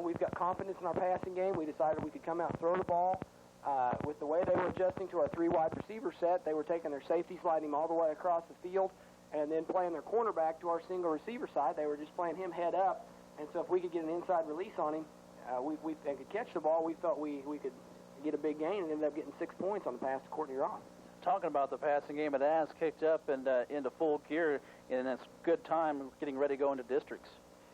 we've got confidence in our passing game. We decided we could come out and throw the ball. With the way they were adjusting to our 3 wide receiver set, they were taking their safety, sliding him all the way across the field, and then playing their cornerback to our single receiver side. They were just playing him head up. And so if we could get an inside release on him, we could catch the ball. We thought we could get a big gain and ended up getting 6 points on the pass to Courtney Ross. Talking about the passing game, it has kicked up and into full gear, and it's good time getting ready to go into districts.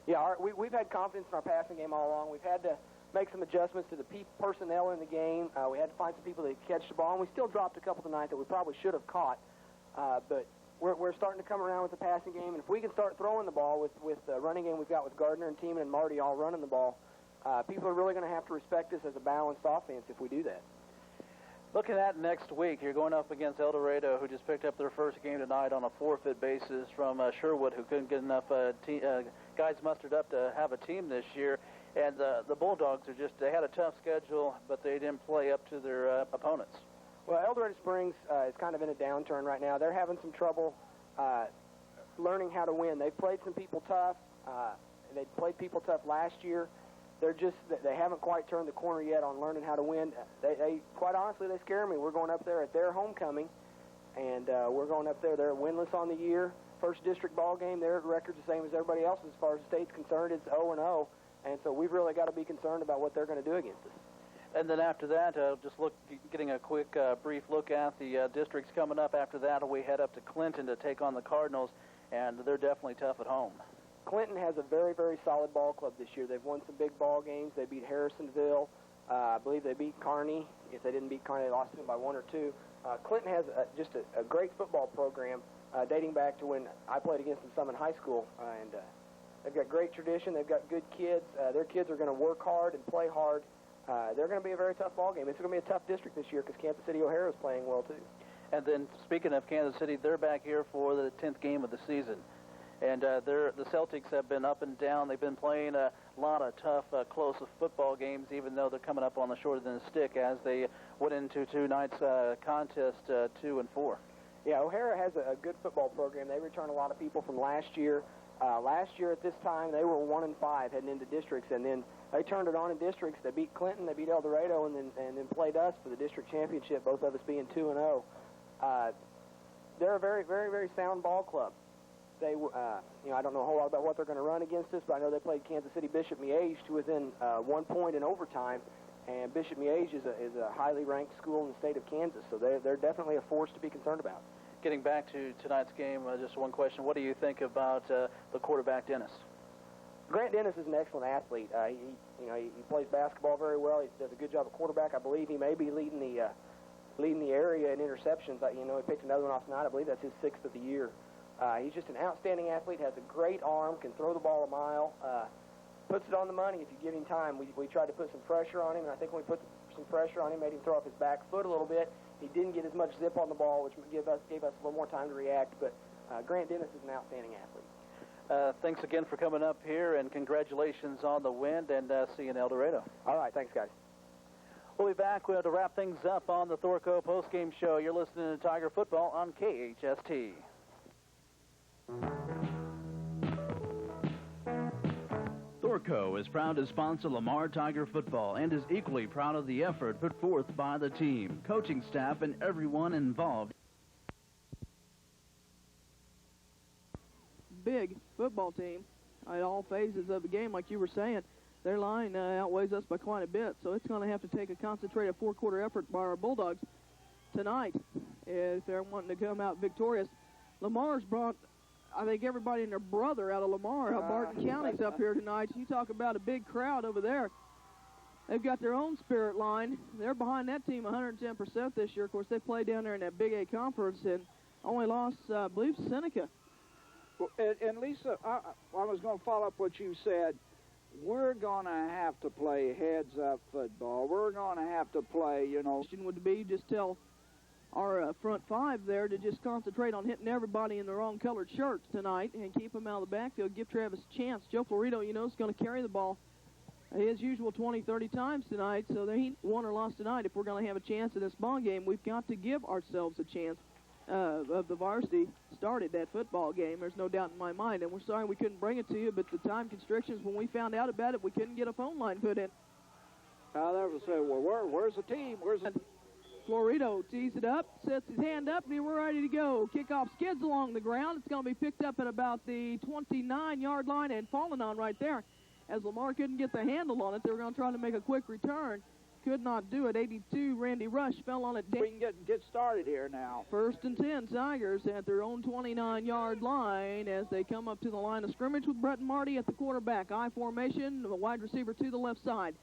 Yeah, we've had confidence in our passing game all along. We've had to make some adjustments to the personnel in the game. We had to find some people that could catch the ball, and we still dropped a couple tonight that we probably should have caught. But we're starting to come around with the passing game, and if we can start throwing the ball with the running game we've got with Gardner and Teeman and Marty all running the ball, people are really going to have to respect us as a balanced offense if we do that. Looking at next week, you're going up against ElDorado, who just picked up their first game tonight on a forfeit basis from Sherwood, who couldn't get enough guys mustered up to have a team this year. And the Bulldogs they had a tough schedule, but they didn't play up to their opponents. Well, ElDorado Springs is kind of in a downturn right now. They're having some trouble learning how to win. They've played some people tough. They played people tough last year. They haven't quite turned the corner yet on learning how to win. They quite honestly, they scare me. We're going up there at their homecoming, and we're going up there. They're winless on the year. First district ball game. Their record's the same as everybody else as far as the state's concerned. It's 0-0, and so we've really got to be concerned about what they're going to do against us. And then after that, getting a quick brief look at the districts coming up. After that, we head up to Clinton to take on the Cardinals, and they're definitely tough at home. Clinton has a very, very solid ball club this year. They've won some big ball games. They beat Harrisonville. I believe they beat Kearney. If they didn't beat Kearney, they lost to them by 1 or 2. Clinton has just a great football program dating back to when I played against them some in high school. And they've got great tradition. They've got good kids. Their kids are going to work hard and play hard. They're going to be a very tough ball game. It's going to be a tough district this year because Kansas City O'Hara is playing well, too. And then, speaking of Kansas City, they're back here for the 10th game of the season. And the Celtics have been up and down. They've been playing a lot of tough, close football games, even though they're coming up on the shorter than a stick as they went into tonight's contest 2-4. Yeah, O'Hara has a good football program. They return a lot of people from last year. Last year at this time, they were 1-5 heading into districts, and then they turned it on in districts. They beat Clinton, they beat ElDorado, and then played us for the district championship, both of us being 2-0. They're a very, very, very sound ball club. They, I don't know a whole lot about what they're going to run against us, but I know they played Kansas City Bishop Miege to within 1 point in overtime, and Bishop Miege is a highly ranked school in the state of Kansas, so they're definitely a force to be concerned about. Getting back to tonight's game, just one question: what do you think about the quarterback Dennis? Grant Dennis is an excellent athlete. He plays basketball very well. He does a good job at quarterback. I believe he may be leading the area in interceptions. He picked another one off tonight. I believe that's his 6th of the year. He's just an outstanding athlete, has a great arm, can throw the ball a mile. puts it on the money if you give him time. We tried to put some pressure on him, and I think when we put some pressure on him, made him throw off his back foot a little bit. He didn't get as much zip on the ball, which gave us a little more time to react. But Grant Dennis is an outstanding athlete. Thanks again for coming up here, and congratulations on the win, and see you in ElDorado. All right, thanks, guys. We'll be back to wrap things up on the Thorco postgame show. You're listening to Tiger Football on KHST. Thorco is proud to sponsor Lamar Tiger Football and is equally proud of the effort put forth by the team, coaching staff, and everyone involved. Big football team at all phases of the game, like you were saying. Their line outweighs us by quite a bit, so it's going to have to take a concentrated four-quarter effort by our Bulldogs tonight if they're wanting to come out victorious. Lamar's brought, I think, everybody and their brother out of Lamar. Barton County's up here tonight. You talk about a big crowd over there. They've got their own spirit line. They're behind that team 110% this year. Of course, they play down there in that Big A conference and only lost, I believe, Seneca. Well, and Lisa, I was going to follow up what you said. We're going to have to play heads-up football. We're going to have to play, you know. Would be just tell our front five there to just concentrate on hitting everybody in the wrong colored shirts tonight and keep them out of the backfield, give Travis a chance. Joe Florido, you know, is going to carry the ball his usual 20, 30 times tonight, so he won or lost tonight. If we're going to have a chance in this ball game, we've got to give ourselves a chance of the varsity started that football game. There's no doubt in my mind, and we're sorry we couldn't bring it to you, but the time constrictions, when we found out about it, we couldn't get a phone line put in. I'll never say, well, where's the team? Florido tees it up, sets his hand up, and we're ready to go. Kickoff skids along the ground. It's going to be picked up at about the 29-yard line and falling on right there. As Lamar couldn't get the handle on it, they were going to try to make a quick return. Could not do it. 82, Randy Rush fell on it. We can get started here now. 1st and 10, Tigers at their own 29-yard line as they come up to the line of scrimmage with Brett Marty at the quarterback. I formation, the wide receiver to the left side.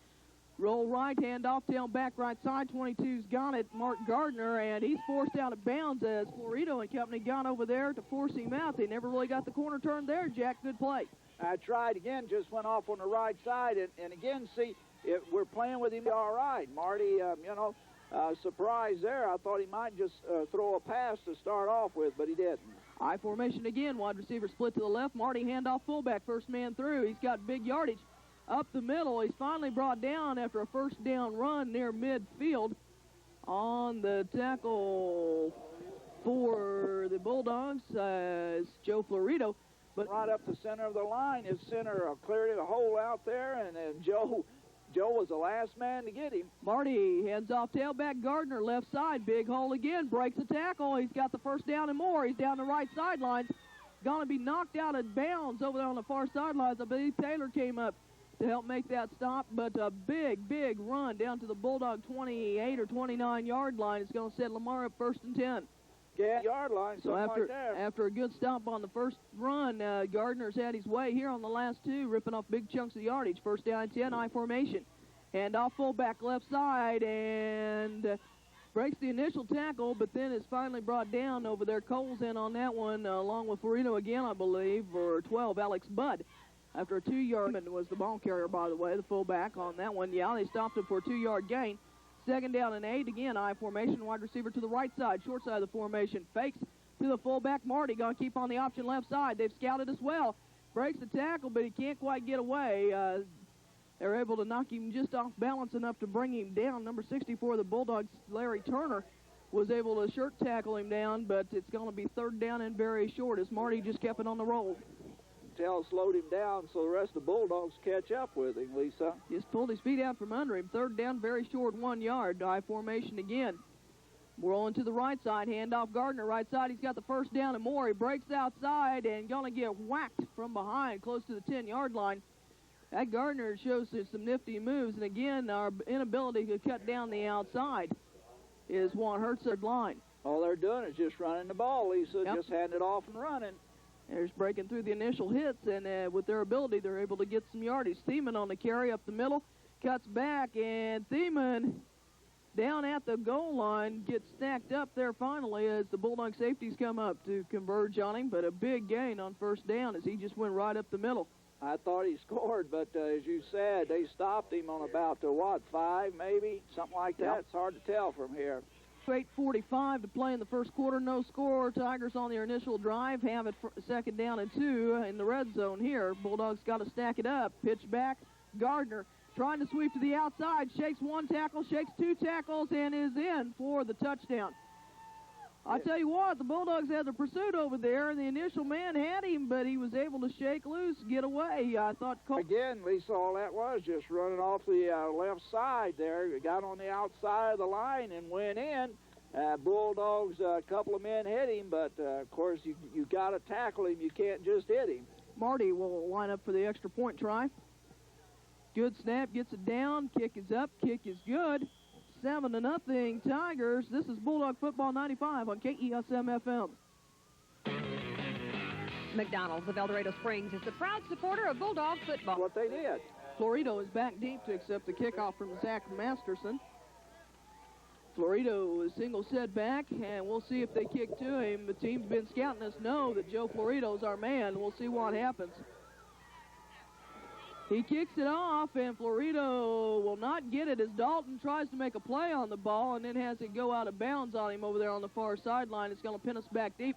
Roll right, hand off, tail back right side. 22's got it, Mark Gardner, and he's forced out of bounds as Florido and company got over there to force him out. They never really got the corner turned there. Jack, good play. I tried again, just went off on the right side, and again, see, we're playing with him all right. Marty, surprise there. I thought he might just throw a pass to start off with, but he didn't. I formation again, wide receiver split to the left. Marty handoff fullback, first man through. He's got big yardage up the middle. He's finally brought down after a first down run near midfield on the tackle for the Bulldogs, Joe Florido. But right up the center of the line, his center cleared a hole out there, and then Joe was the last man to get him. Marty hands off tailback Gardner, left side, big hole again, breaks the tackle. He's got the first down and more. He's down the right sideline. Going to be knocked out of bounds over there on the far sidelines. I believe Taylor came up to help make that stop, but a big run down to the Bulldog 28 or 29-yard line. It's going to set Lamar up 1st and 10. Yeah, yard line, so after a good stop on the first run, Gardner's had his way here on the last two, ripping off big chunks of yardage. 1st down and 10, I formation. And off fullback left side, and breaks the initial tackle, but then is finally brought down over there. Cole's in on that one, along with Florido again, I believe, for 12, Alex Budd. After a 2-yard, was the ball carrier, by the way, the fullback on that one. Yeah, they stopped him for a 2-yard gain. 2nd down and 8, again, I formation, wide receiver to the right side, short side of the formation, fakes to the fullback, Marty, going to keep on the option left side. They've scouted as well. Breaks the tackle, but he can't quite get away. They're able to knock him just off balance enough to bring him down. Number 64, the Bulldogs, Larry Turner, was able to shirt tackle him down, but it's going to be 3rd down and very short as Marty just kept it on the roll. Slowed him down so the rest of the Bulldogs catch up with him, Lisa. Just pulled his feet out from under him. 3rd down, very short, 1 yard. I formation again. Rolling to the right side, handoff Gardner, right side. He's got the 1st down and more. He breaks outside and going to get whacked from behind, close to the 10-yard line. That Gardner shows some nifty moves, and again, our inability to cut down the outside is what hurts their line. All they're doing is just running the ball, Lisa, Yep. just handing it off and running. They're just breaking through the initial hits, and with their ability, they're able to get some yardage. Thiemann on the carry up the middle, cuts back, and Thiemann down at the goal line gets stacked up there finally as the Bulldog safeties come up to converge on him, but a big gain on 1st down as he just went right up the middle. I thought he scored, but as you said, they stopped him on about, 5 maybe? Something like that. Yep. It's hard to tell from here. 8:45 to play in the first quarter. No score. Tigers on their initial drive have it for second down and 2 in the red zone here. Bulldogs got to stack it up. Pitch back. Gardner trying to sweep to the outside. Shakes 1 tackle, shakes 2 tackles, and is in for the touchdown. I tell you what, the Bulldogs had the pursuit over there, and the initial man had him, but he was able to shake loose, get away. I thought... Again, Lisa, all that was just running off the left side there. Got on the outside of the line and went in. Bulldogs, a couple of men hit him, but, of course, you got to tackle him. You can't just hit him. Marty will line up for the extra point try. Good snap, gets it down. Kick is up, kick is good. 7-0 Tigers. This is Bulldog Football 95 on KESM FM. McDonald's of ElDorado Springs is the proud supporter of Bulldog football. What they did. Florido is back deep to accept the kickoff from Zach Masterson. Florido is single set back, and we'll see if they kick to him. The team's been scouting us know that Joe Florido's our man. We'll see what happens. He kicks it off, and Florido will not get it as Dalton tries to make a play on the ball and then has it go out of bounds on him over there on the far sideline. It's going to pin us back deep.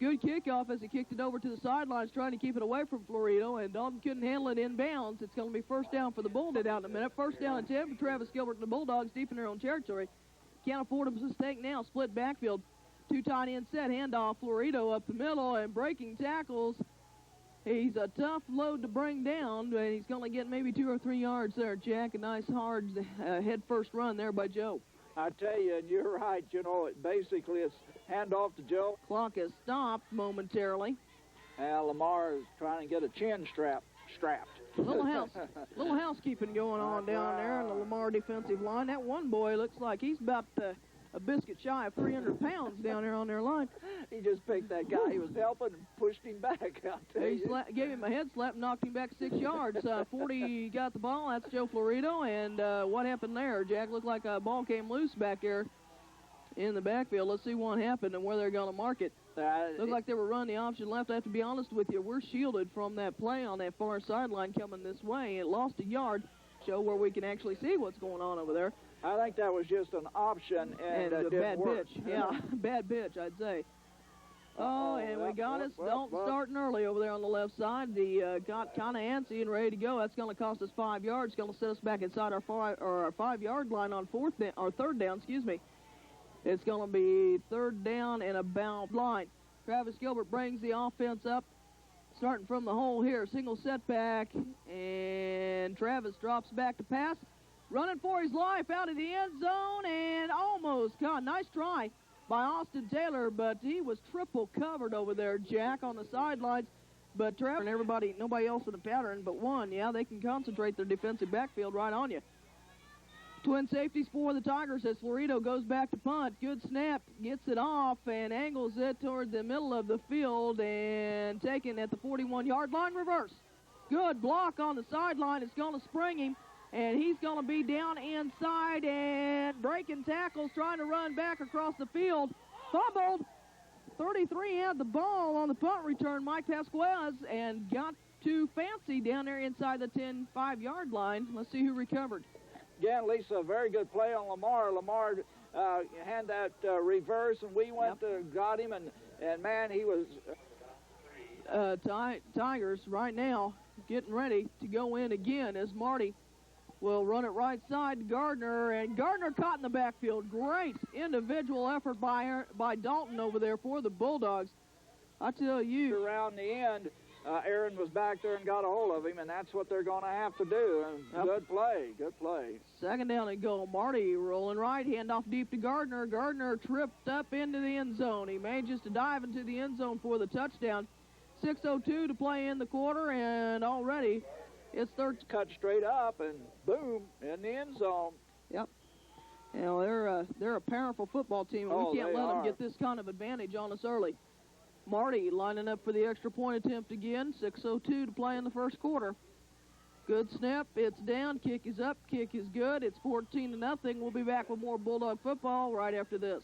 Good kickoff as he kicked it over to the sidelines, trying to keep it away from Florido, and Dalton couldn't handle it in bounds. It's going to be first down for the Bulldogs out in a minute. First down and 10 for Travis Gilbert and the Bulldogs deep in their own territory. Can't afford a mistake now. Split backfield. 2 tight end set. Handoff. Florido up the middle and breaking tackles. He's a tough load to bring down, but he's going to get maybe 2 or 3 yards there, Jack. A nice, hard head-first run there by Joe. I tell you, and you're right, basically it's handoff to Joe. Clock is stopped momentarily. Lamar is trying to get a chin strapped. Little housekeeping going on down there on the Lamar defensive line. That one boy looks like he's about a biscuit shy of 300 pounds down there on their line. He just picked that guy he was helping and pushed him back. He gave him a head slap and knocked him back 6 yards. 40 got the ball. That's Joe Florido. And what happened there? Jack, looked like a ball came loose back there in the backfield. Let's see what happened and where they're going to mark it. Looked like they were running the option left. I have to be honest with you. We're shielded from that play on that far sideline coming this way. It lost a yard. Show where we can actually see what's going on over there. I think that was just an option and a didn't bad work. pitch. Yeah, bad pitch, I'd say. And we got us. Dalton starting early over there on the left side. The got kind of antsy and ready to go. That's going to cost us 5 yards. Going to set us back inside our 5-yard line on third down. Excuse me. It's going to be third down and about line. Travis Gilbert brings the offense up, starting from the hole here. Single setback, and Travis drops back to pass. Running for his life out of the end zone, and almost got nice try by Austin Taylor, but he was triple covered over there, Jack, on the sidelines. But Travis and everybody, nobody else in the pattern but one. Yeah, they can concentrate their defensive backfield right on you. Twin safeties for the Tigers as Florido goes back to punt. Good snap, gets it off and angles it toward the middle of the field and taken at the 41-yard line. Reverse. Good block on the sideline. It's going to spring him, and he's going to be down inside and breaking tackles, trying to run back across the field. Fumbled. 33 had the ball on the punt return, Mike Pasquez, and got too fancy down there inside the 5-yard line. Let's see who recovered. Again, Lisa, a very good play on Lamar. Lamar had that reverse, and we went to got him, and man, he was... Tigers right now getting ready to go in again as Marty will run it right side to Gardner, and Gardner caught in the backfield. Great individual effort by Dalton over there for the Bulldogs. I tell you. Around the end, Aaron was back there and got a hold of him, and that's what they're going to have to do. And good play. Second down and goal. Marty rolling right, handoff deep to Gardner. Gardner tripped up into the end zone. He manages to dive into the end zone for the touchdown. 6:02 to play in the quarter, and already it's third. Cut straight up, and boom, in the end zone. Yep. You know, they're a powerful football team, and we can't let them get this kind of advantage on us early. Marty lining up for the extra point attempt again. 6:02 to play in the first quarter. Good snap. It's down. Kick is up. Kick is good. It's 14-0. We'll be back with more Bulldog football right after this.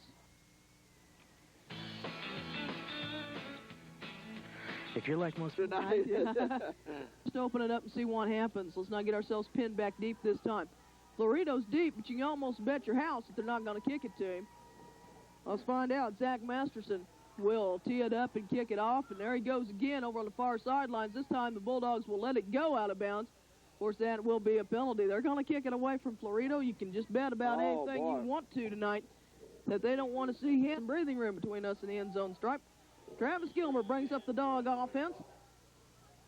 If you're like most tonight. Just open it up and see what happens. Let's not get ourselves pinned back deep this time. Florido's deep, but you can almost bet your house that they're not going to kick it to him. Let's find out. Zach Masterson will tee it up and kick it off, and there he goes again over on the far sidelines. This time the Bulldogs will let it go out of bounds. Of course, that will be a penalty. They're going to kick it away from Florido. You can just bet about anything you want to tonight that they don't want to see him breathing room between us and the end zone stripe. Travis Gilbert brings up the dog offense.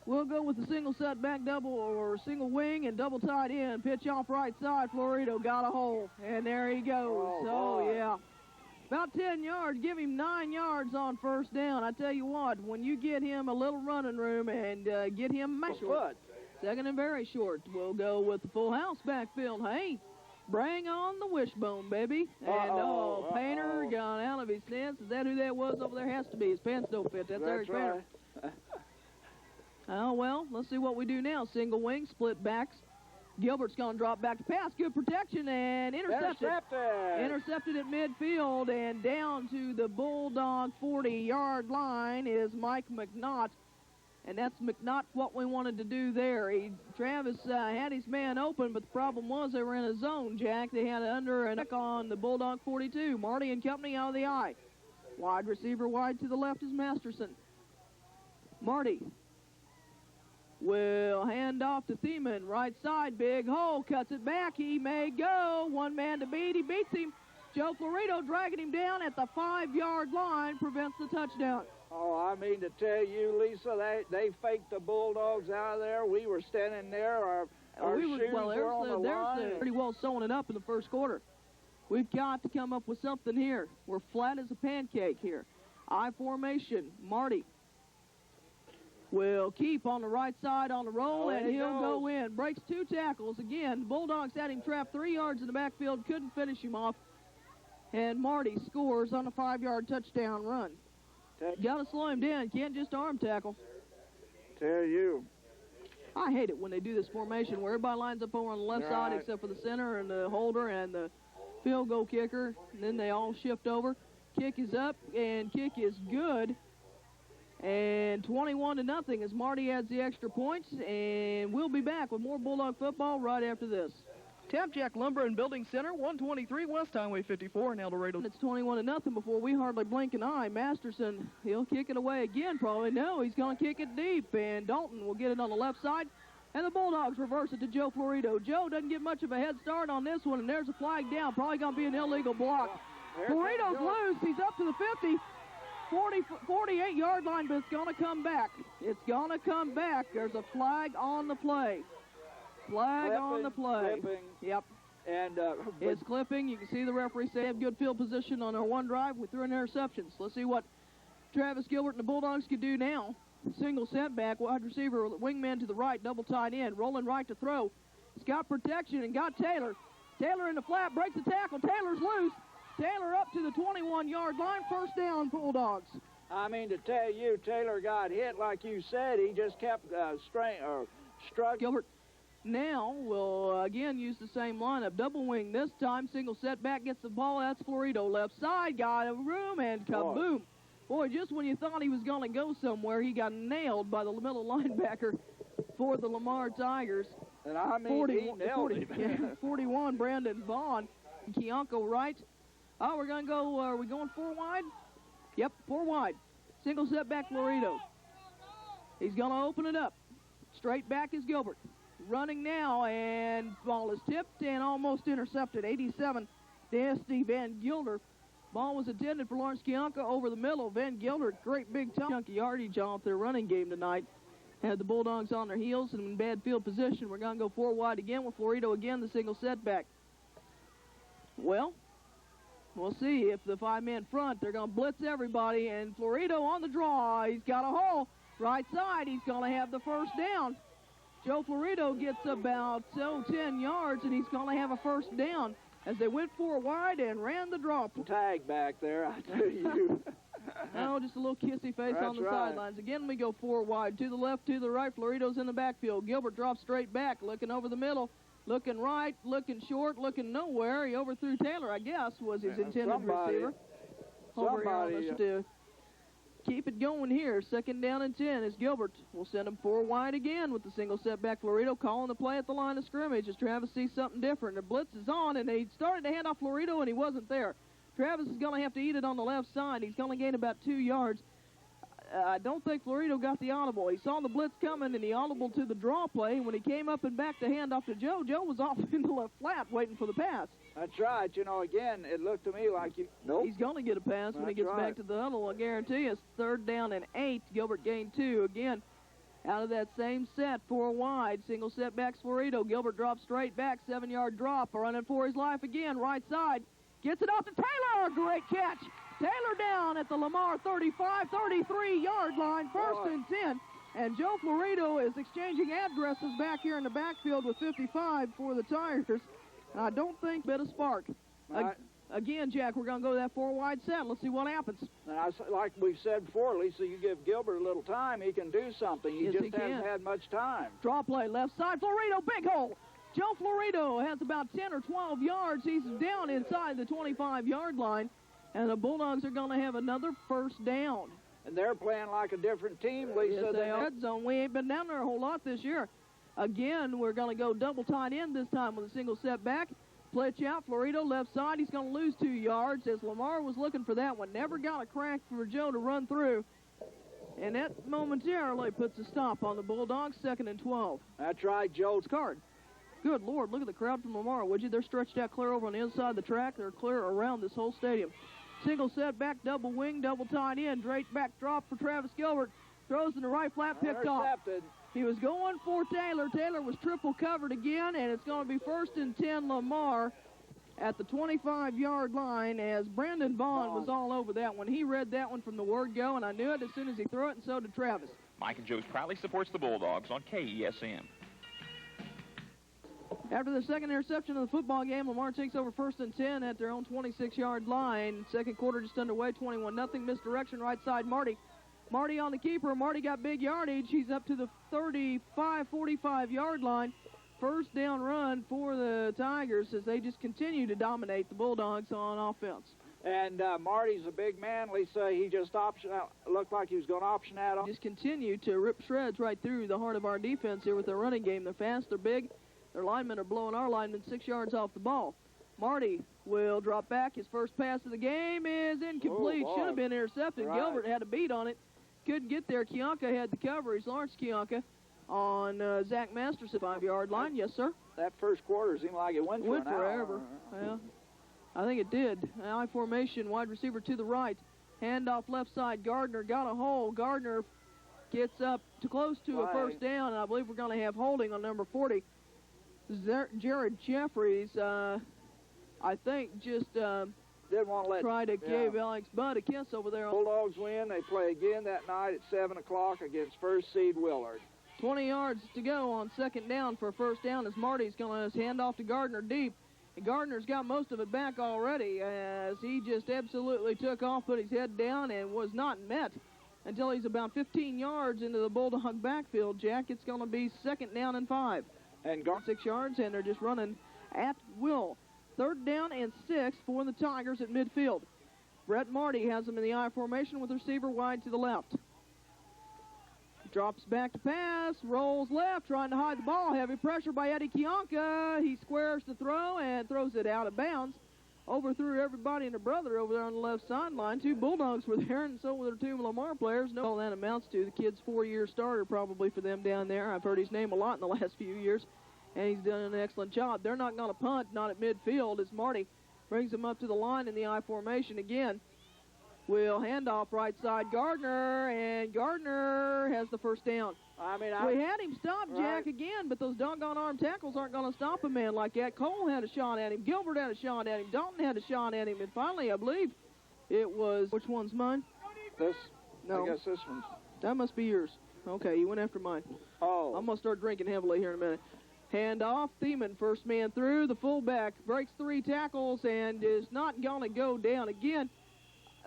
We'll go with the single setback, double or single wing, and double tight end. Pitch off right side. Florido got a hole, and there he goes. Oh yeah. About 10 yards. Give him 9 yards on first down. I tell you what, when you get him a little running room and get him short, second and very short, we'll go with the full house backfield. Hey, bring on the wishbone, baby. And, Painter gone out of his sense. Is that who that was over there? Has to be. His pants don't fit. That's Eric Painter. Oh, well, let's see what we do now. Single wing, split backs. Gilbert's going to drop back to pass. Good protection and intercepted. Intercepted at midfield, and down to the Bulldog 40-yard line is Mike McNaught. And that's McNaught what we wanted to do there. Travis had his man open, but the problem was they were in a zone, Jack. They had under and on the Bulldog 42. Marty and company out of the eye. Wide receiver wide to the left is Masterson. Marty will hand off to Thiemann. Right side, big hole, cuts it back. He may go. One man to beat. He beats him. Joe Florido dragging him down at the 5-yard line, prevents the touchdown. Oh, I mean to tell you, Lisa, they faked the Bulldogs out of there. We were standing there. Our shoes were on the line. They're pretty well sewing it up in the first quarter. We've got to come up with something here. We're flat as a pancake here. I formation. Marty will keep on the right side on the roll, and he'll go in. Breaks 2 tackles. Again, the Bulldogs had him trapped 3 yards in the backfield, couldn't finish him off. And Marty scores on a 5-yard touchdown run. Got to slow him down. Can't just arm tackle. Tell you. I hate it when they do this formation where everybody lines up over on the left side except for the center and the holder and the field goal kicker. And then they all shift over. Kick is up, and kick is good. And 21-0 as Marty adds the extra points. And we'll be back with more Bulldog football right after this. Tapjack Lumber and Building Center, 123 West Highway 54 in ElDorado. It's 21-0 before we hardly blink an eye. Masterson, he'll kick it away again probably. No, he's going to kick it deep, and Dalton will get it on the left side. And the Bulldogs reverse it to Joe Florido. Joe doesn't get much of a head start on this one, and there's a flag down. Probably going to be an illegal block. Florido's loose. He's up to the 50. 48-yard line, but it's going to come back. It's going to come back. There's a flag on the play. Flag on the play. Clipping. Yep. And it's clipping. You can see the referee say have good field position on our one drive. We threw in interceptions. Let's see what Travis Gilbert and the Bulldogs can do now. Single setback, wide receiver, wingman to the right, double tight end, rolling right to throw. He's got protection and got Taylor. Taylor in the flat, breaks the tackle. Taylor's loose. Taylor up to the 21-yard line, first down, Bulldogs. I mean to tell you, Taylor got hit like you said. He just kept struck. Gilbert now will again use the same lineup. Double wing this time. Single setback, gets the ball. That's Florido. Left side, got a room, and kaboom. Boy, just when you thought he was going to go somewhere, he got nailed by the middle linebacker for the Lamar Tigers. And I mean, he nailed him. 41, Brandon Vaughn. Kianko right. Oh, we're going to go, are we going 4 wide? Yep, 4 wide. Single setback, Florido. He's going to open it up. Straight back is Gilbert. Running now, and ball is tipped and almost intercepted. 87, Dusty Van Gilder. Ball was intended for Lawrence Kianka over the middle. Van Gilder, great big chunk of yardage off their running game tonight. Had the Bulldogs on their heels and in bad field position. We're going to go 4 wide again with Florido again, the single setback. Well, we'll see if the 5-man front, they're going to blitz everybody, and Florido on the draw. He's got a hole. Right side, he's going to have the first down. Joe Florido gets about 10 yards, and he's going to have a first down as they went 4 wide and ran the draw. Tag back there, I tell you. No, just a little kissy face on the sidelines. Again, we go 4 wide. To the left, to the right. Florido's in the backfield. Gilbert drops straight back, looking over the middle. Looking right, looking short, looking nowhere. He overthrew Taylor, I guess, was his intended receiver. Over here on the keep it going here. 2nd down and 10 as Gilbert will send him 4 wide again with the single setback. Florido calling the play at the line of scrimmage as Travis sees something different. The blitz is on, and he started to hand off Florido, and he wasn't there. Travis is going to have to eat it on the left side. He's going to gain about 2 yards. I don't think Florido got the audible. He saw the blitz coming, and he audible to the draw play. When he came up and back to hand off to Joe, Joe was off in the left flat waiting for the pass. That's right. You know, again, it looked to me like you... Nope. He's going to get a pass when he gets back to the huddle. I guarantee you. It's 3rd down and 8. Gilbert gained 2. Again, out of that same set, 4 wide. Single setbacks Florido. Gilbert drops straight back. 7-yard drop. Running for his life again. Right side. Gets it off to Taylor. Great catch. Taylor down at the Lamar 35, 33-yard line, 1st and 10. And Joe Florido is exchanging addresses back here in the backfield with 55 for the Tigers. And I don't think bit of spark. Again, Jack, we're going to go to that 4 wide set. Let's see what happens. And like we've said before, Lisa, you give Gilbert a little time, he can do something. He just hasn't had much time. Draw play, left side, Florido, big hole. Joe Florido has about 10 or 12 yards. He's down inside the 25-yard line. And the Bulldogs are going to have another 1st down. And they're playing like a different team, Lisa. Yes, they are. Red zone. We ain't been down there a whole lot this year. Again, we're going to go double tight end this time with a single setback. Plitch out, Florido left side. He's going to lose 2 yards as Lamar was looking for that one. Never got a crack for Joe to run through. And that momentarily puts a stop on the Bulldogs, 2nd and 12. That's right, Joe's card. Good Lord, look at the crowd from Lamar, would you? They're stretched out clear over on the inside of the track. They're clear around this whole stadium. Single setback, double wing, double tight end. Straight back drop for Travis Gilbert. Throws in the right flat, picked off. He was going for Taylor. Taylor was triple covered again, and it's going to be 1st and 10 Lamar at the 25-yard line as Brandon Vaughn was all over that one. He read that one from the word go, and I knew it as soon as he threw it, and so did Travis. Mike and Joe's proudly supports the Bulldogs on KESM. After the 2nd interception of the football game, Lamar takes over 1st and 10 at their own 26-yard line. 2nd quarter just underway, 21-0. Misdirection, right side, Marty. Marty on the keeper. Marty got big yardage. He's up to the 35, 45-yard line. 1st down run for the Tigers as they just continue to dominate the Bulldogs on offense. And Marty's a big man, Lisa. He just looked like he was going to option out. Just continue to rip shreds right through the heart of our defense here with their running game. They're fast, they're big. Their linemen are blowing our linemen 6 yards off the ball. Marty will drop back. His first pass of the game is incomplete. Should have been intercepted. Right. Gilbert had a beat on it. Couldn't get there. Kionka had the coverage. Lawrence Kionka on Zach Masterson 5-yard line. Yes, sir. That 1st quarter seemed like it went forever. Yeah, I think it did. I formation, wide receiver to the right. Handoff left side. Gardner got a hole. Gardner gets up to close to a 1st down, and I believe we're going to have holding on number 40. Jared Jeffries, I think, just didn't want to try to give Alex Budd a kiss over there. Bulldogs win. They play again that night at 7 o'clock against 1st seed Willard. 20 yards to go on 2nd down for a 1st down as Marty's going to hand off to Gardner deep. And Gardner's got most of it back already as he just absolutely took off, put his head down, and was not met until he's about 15 yards into the Bulldog backfield, Jack. It's going to be 2nd down and 5. And 6 yards, and they're just running at will. 3rd down and 6 for the Tigers at midfield. Brett Marty has them in the I formation with the receiver wide to the left. Drops back to pass, rolls left, trying to hide the ball. Heavy pressure by Eddie Kionka. He squares the throw and throws it out of bounds. Overthrew everybody and their brother over there on the left sideline. 2 Bulldogs were there, and so were their 2 Lamar players. No, all that amounts to. The kid's 4-year starter probably for them down there. I've heard his name a lot in the last few years, and he's done an excellent job. They're not going to punt, not at midfield, as Marty brings them up to the line in the I formation again. Will hand off right side Gardner, and Gardner has the 1st down. We had him stopped, Jack, again, but those doggone arm tackles aren't going to stop a man like that. Cole had a shot at him. Gilbert had a shot at him. Dalton had a shot at him. And finally, I believe it was, which one's mine? This? No. I guess this one's. That must be yours. Okay, you went after mine. Oh. I'm going to start drinking heavily here in a minute. Hand off. Thiemann, first man through. The fullback breaks 3 tackles and is not going to go down again.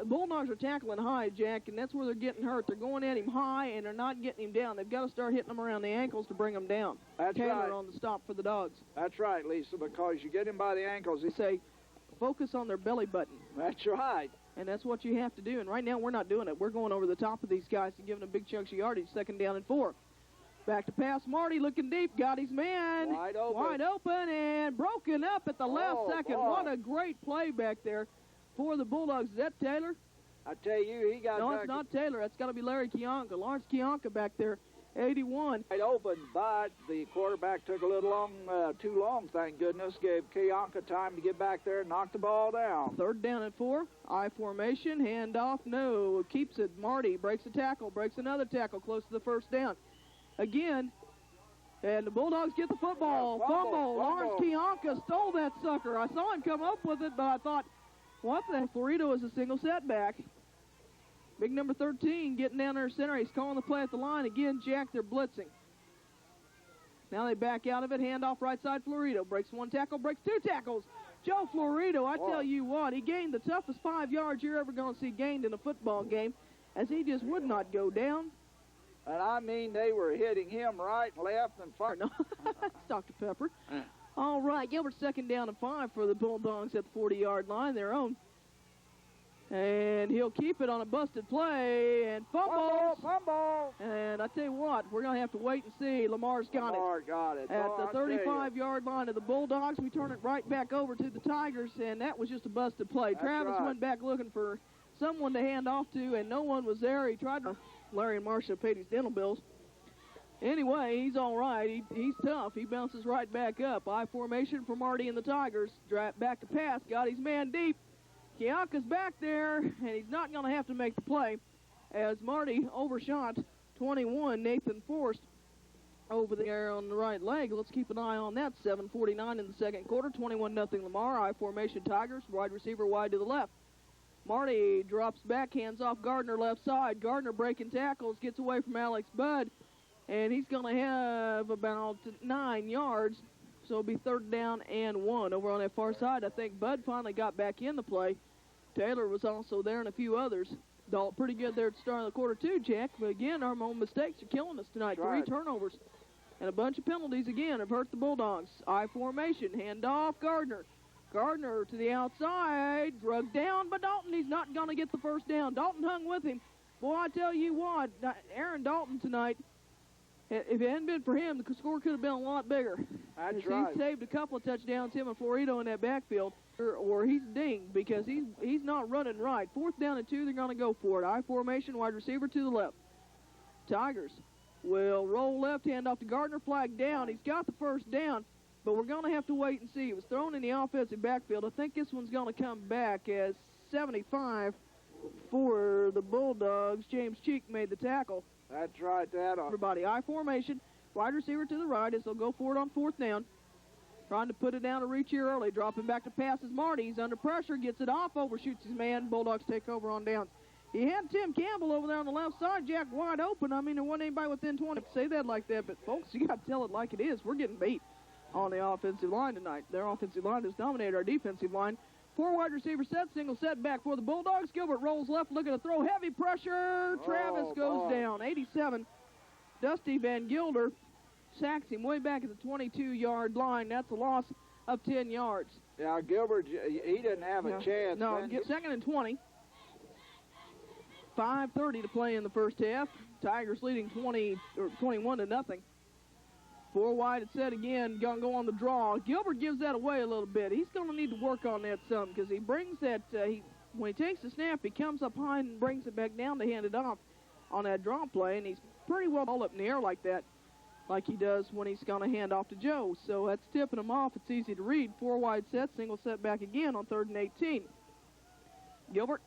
Bulldogs are tackling high, Jack, and that's where they're getting hurt. They're going at him high, and they're not getting him down. They've got to start hitting him around the ankles to bring him down. That's Taylor right. on the stop for the Dogs. That's right, Lisa, because you get him by the ankles. They say focus on their belly button. That's right. And that's what you have to do. And right now we're not doing it. We're going over the top of these guys and giving them big chunks of yardage. 2nd down and 4. Back to pass. Marty looking deep. Got his man. Wide open. Wide open and broken up at the last second. Boy. What a great play back there for the Bulldogs. Is that Taylor? I tell you, he got No, back it's not Taylor. That's got to be Larry Kionka. Lawrence Kionka back there, 81. wide open, but the quarterback took a little long, too long, thank goodness. Gave Kionka time to get back there and knock the ball down. 3rd down and 4. I formation. Handoff. No. Keeps it. Marty breaks a tackle. Breaks another tackle close to the 1st down. Again. And the Bulldogs get the football. Fumble. Lawrence Kionka stole that sucker. I saw him come up with it, but I thought, what the heck? Florito is a single setback. Big number 13 getting down there center. He's calling the play at the line. Again, Jack, they're blitzing. Now they back out of it. Handoff right side. Florito breaks 1 tackle, breaks 2 tackles. Joe Florito, I tell you what, he gained the toughest 5 yards you're ever going to see gained in a football game, as he just would not go down. And I mean, they were hitting him right and left and far. No, it's Dr. Pepper. All right, Gilbert 2nd down and 5 for the Bulldogs at the 40-yard line, their own. And he'll keep it on a busted play and fumbles. Fumble. And I tell you what, we're going to have to wait and see. Lamar's got Lamar got it. At the 35-yard line of the Bulldogs. We turn it right back over to the Tigers, and that was just a busted play. That's Travis right. went back looking for someone to hand off to, and no one was there. He tried to... Larry and Marcia paid his dental bills. Anyway, he's all right. He's tough. He bounces right back up. I formation for Marty and the Tigers. Back to pass. Got his man deep. Kionka's back there, and he's not going to have to make the play as Marty overshot 21. Nathan Forrest over there on the right leg. Let's keep an eye on that. 7:49 in the 2nd quarter. 21-0 Lamar. I formation Tigers. Wide receiver wide to the left. Marty drops back, hands off Gardner left side. Gardner breaking tackles, gets away from Alex Budd, and he's going to have about 9 yards, so it'll be 3rd down and 1 over on that far side. I think Budd finally got back in the play. Taylor was also there and a few others. Dalton pretty good there at the start of the quarter too, Jack, but again, our own mistakes are killing us tonight. That's right. 3 turnovers and a bunch of penalties again have hurt the Bulldogs. I formation, handoff Gardner. Gardner to the outside, drugged down by Dalton. He's not going to get the 1st down. Dalton hung with him. Boy, I tell you what, Aaron Dalton tonight, if it hadn't been for him, the score could have been a lot bigger. That's right. He saved a couple of touchdowns, him and Florito in that backfield, or he's dinged because he's not running right. 4th down and 2, they're going to go for it. I formation, wide receiver to the left. Tigers will roll left, hand off to Gardner, flag down. He's got the 1st down. But we're going to have to wait and see. It was thrown in the offensive backfield. I think this one's going to come back as 75 for the Bulldogs. James Cheek made the tackle. That's right. Everybody, I formation. Wide receiver to the right as they'll go for it on 4th down. Trying to put it down to reach here early. Dropping back to pass is Marty. He's under pressure. Gets it off. Overshoots his man. Bulldogs take over on downs. He had Tim Campbell over there on the left side. Jack wide open. I mean, there wasn't anybody within 20 to say that like that. But, folks, you got to tell it like it is. We're getting beat on the offensive line tonight. Their offensive line has dominated our defensive line. 4 wide receiver set, single setback for the Bulldogs. Gilbert rolls left, looking to throw, heavy pressure. Travis goes down. 87. Dusty Van Gilder sacks him way back at the 22-yard line. That's a loss of 10 yards. Yeah, Gilbert, he didn't have a chance. No, get 2nd and 20. 5:30 to play in the first half. Tigers leading 21-0. 4 wide, it said again, going to go on the draw. Gilbert gives that away a little bit. He's going to need to work on that some because he brings that, when he takes the snap, he comes up high and brings it back down to hand it off on that draw play, and he's pretty well all up in the air like that, like he does when he's going to hand off to Joe. So that's tipping him off. It's easy to read. 4 wide set, single set back again on 3rd and 18. Gilbert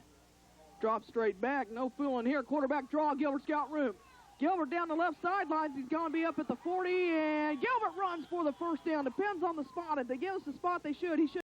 drops straight back. No fooling here. Quarterback draw. Gilbert's got room. Gilbert down the left sidelines. He's going to be up at the 40, and Gilbert runs for the 1st down. Depends on the spot. If they give us the spot, they should. He should.